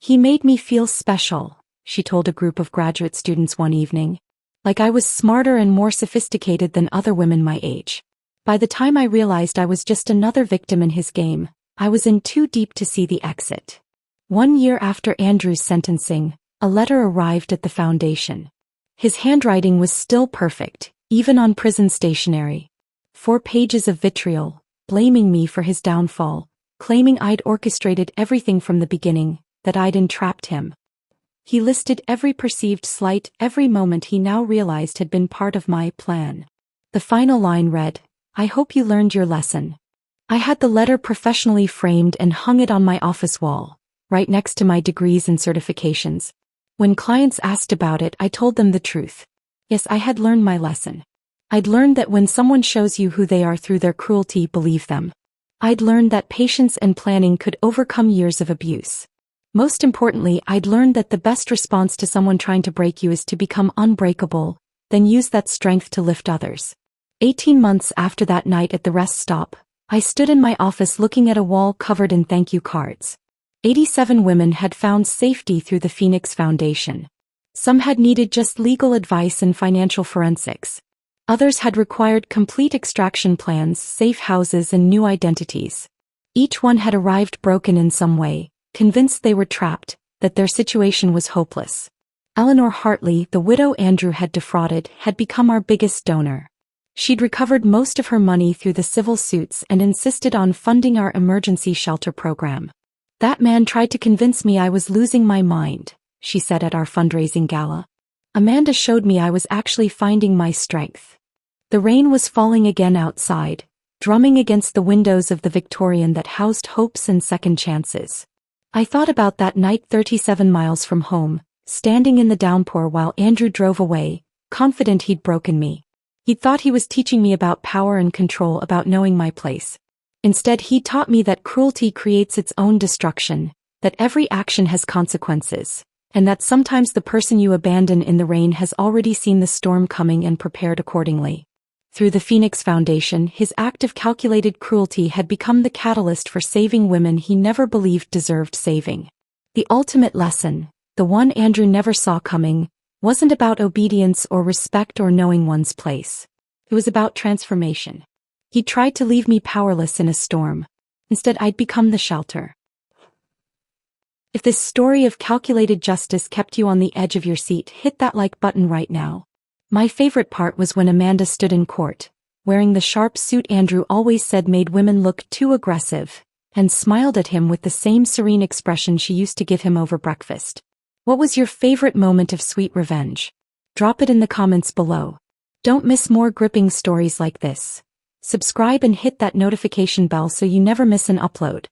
"He made me feel special," she told a group of graduate students one evening. "Like I was smarter and more sophisticated than other women my age. By the time I realized I was just another victim in his game, I was in too deep to see the exit." 1 year after Andrew's sentencing, a letter arrived at the foundation. His handwriting was still perfect, even on prison stationery. 4 pages of vitriol, blaming me for his downfall, claiming I'd orchestrated everything from the beginning, that I'd entrapped him. He listed every perceived slight, every moment he now realized had been part of my plan. The final line read, "I hope you learned your lesson." I had the letter professionally framed and hung it on my office wall, right next to my degrees and certifications. When clients asked about it, I told them the truth. Yes, I had learned my lesson. I'd learned that when someone shows you who they are through their cruelty, believe them. I'd learned that patience and planning could overcome years of abuse. Most importantly, I'd learned that the best response to someone trying to break you is to become unbreakable, then use that strength to lift others. 18 months after that night at the rest stop, I stood in my office looking at a wall covered in thank you cards. 87 women had found safety through the Phoenix Foundation. Some had needed just legal advice and financial forensics. Others had required complete extraction plans, safe houses, and new identities. Each one had arrived broken in some way, convinced they were trapped, that their situation was hopeless. Eleanor Hartley, the widow Andrew had defrauded, had become our biggest donor. She'd recovered most of her money through the civil suits and insisted on funding our emergency shelter program. "That man tried to convince me I was losing my mind," she said at our fundraising gala. "Amanda showed me I was actually finding my strength." The rain was falling again outside, drumming against the windows of the Victorian that housed hopes and second chances. I thought about that night 37 miles from home, standing in the downpour while Andrew drove away, confident he'd broken me. He thought he was teaching me about power and control, about knowing my place. Instead, he taught me that cruelty creates its own destruction, that every action has consequences, and that sometimes the person you abandon in the rain has already seen the storm coming and prepared accordingly. Through the Phoenix Foundation, his act of calculated cruelty had become the catalyst for saving women he never believed deserved saving. The ultimate lesson, the one Andrew never saw coming, wasn't about obedience or respect or knowing one's place. It was about transformation. He tried to leave me powerless in a storm. Instead, I'd become the shelter. If this story of calculated justice kept you on the edge of your seat, hit that like button right now. My favorite part was when Amanda stood in court, wearing the sharp suit Andrew always said made women look too aggressive, and smiled at him with the same serene expression she used to give him over breakfast. What was your favorite moment of sweet revenge? Drop it in the comments below. Don't miss more gripping stories like this. Subscribe and hit that notification bell so you never miss an upload.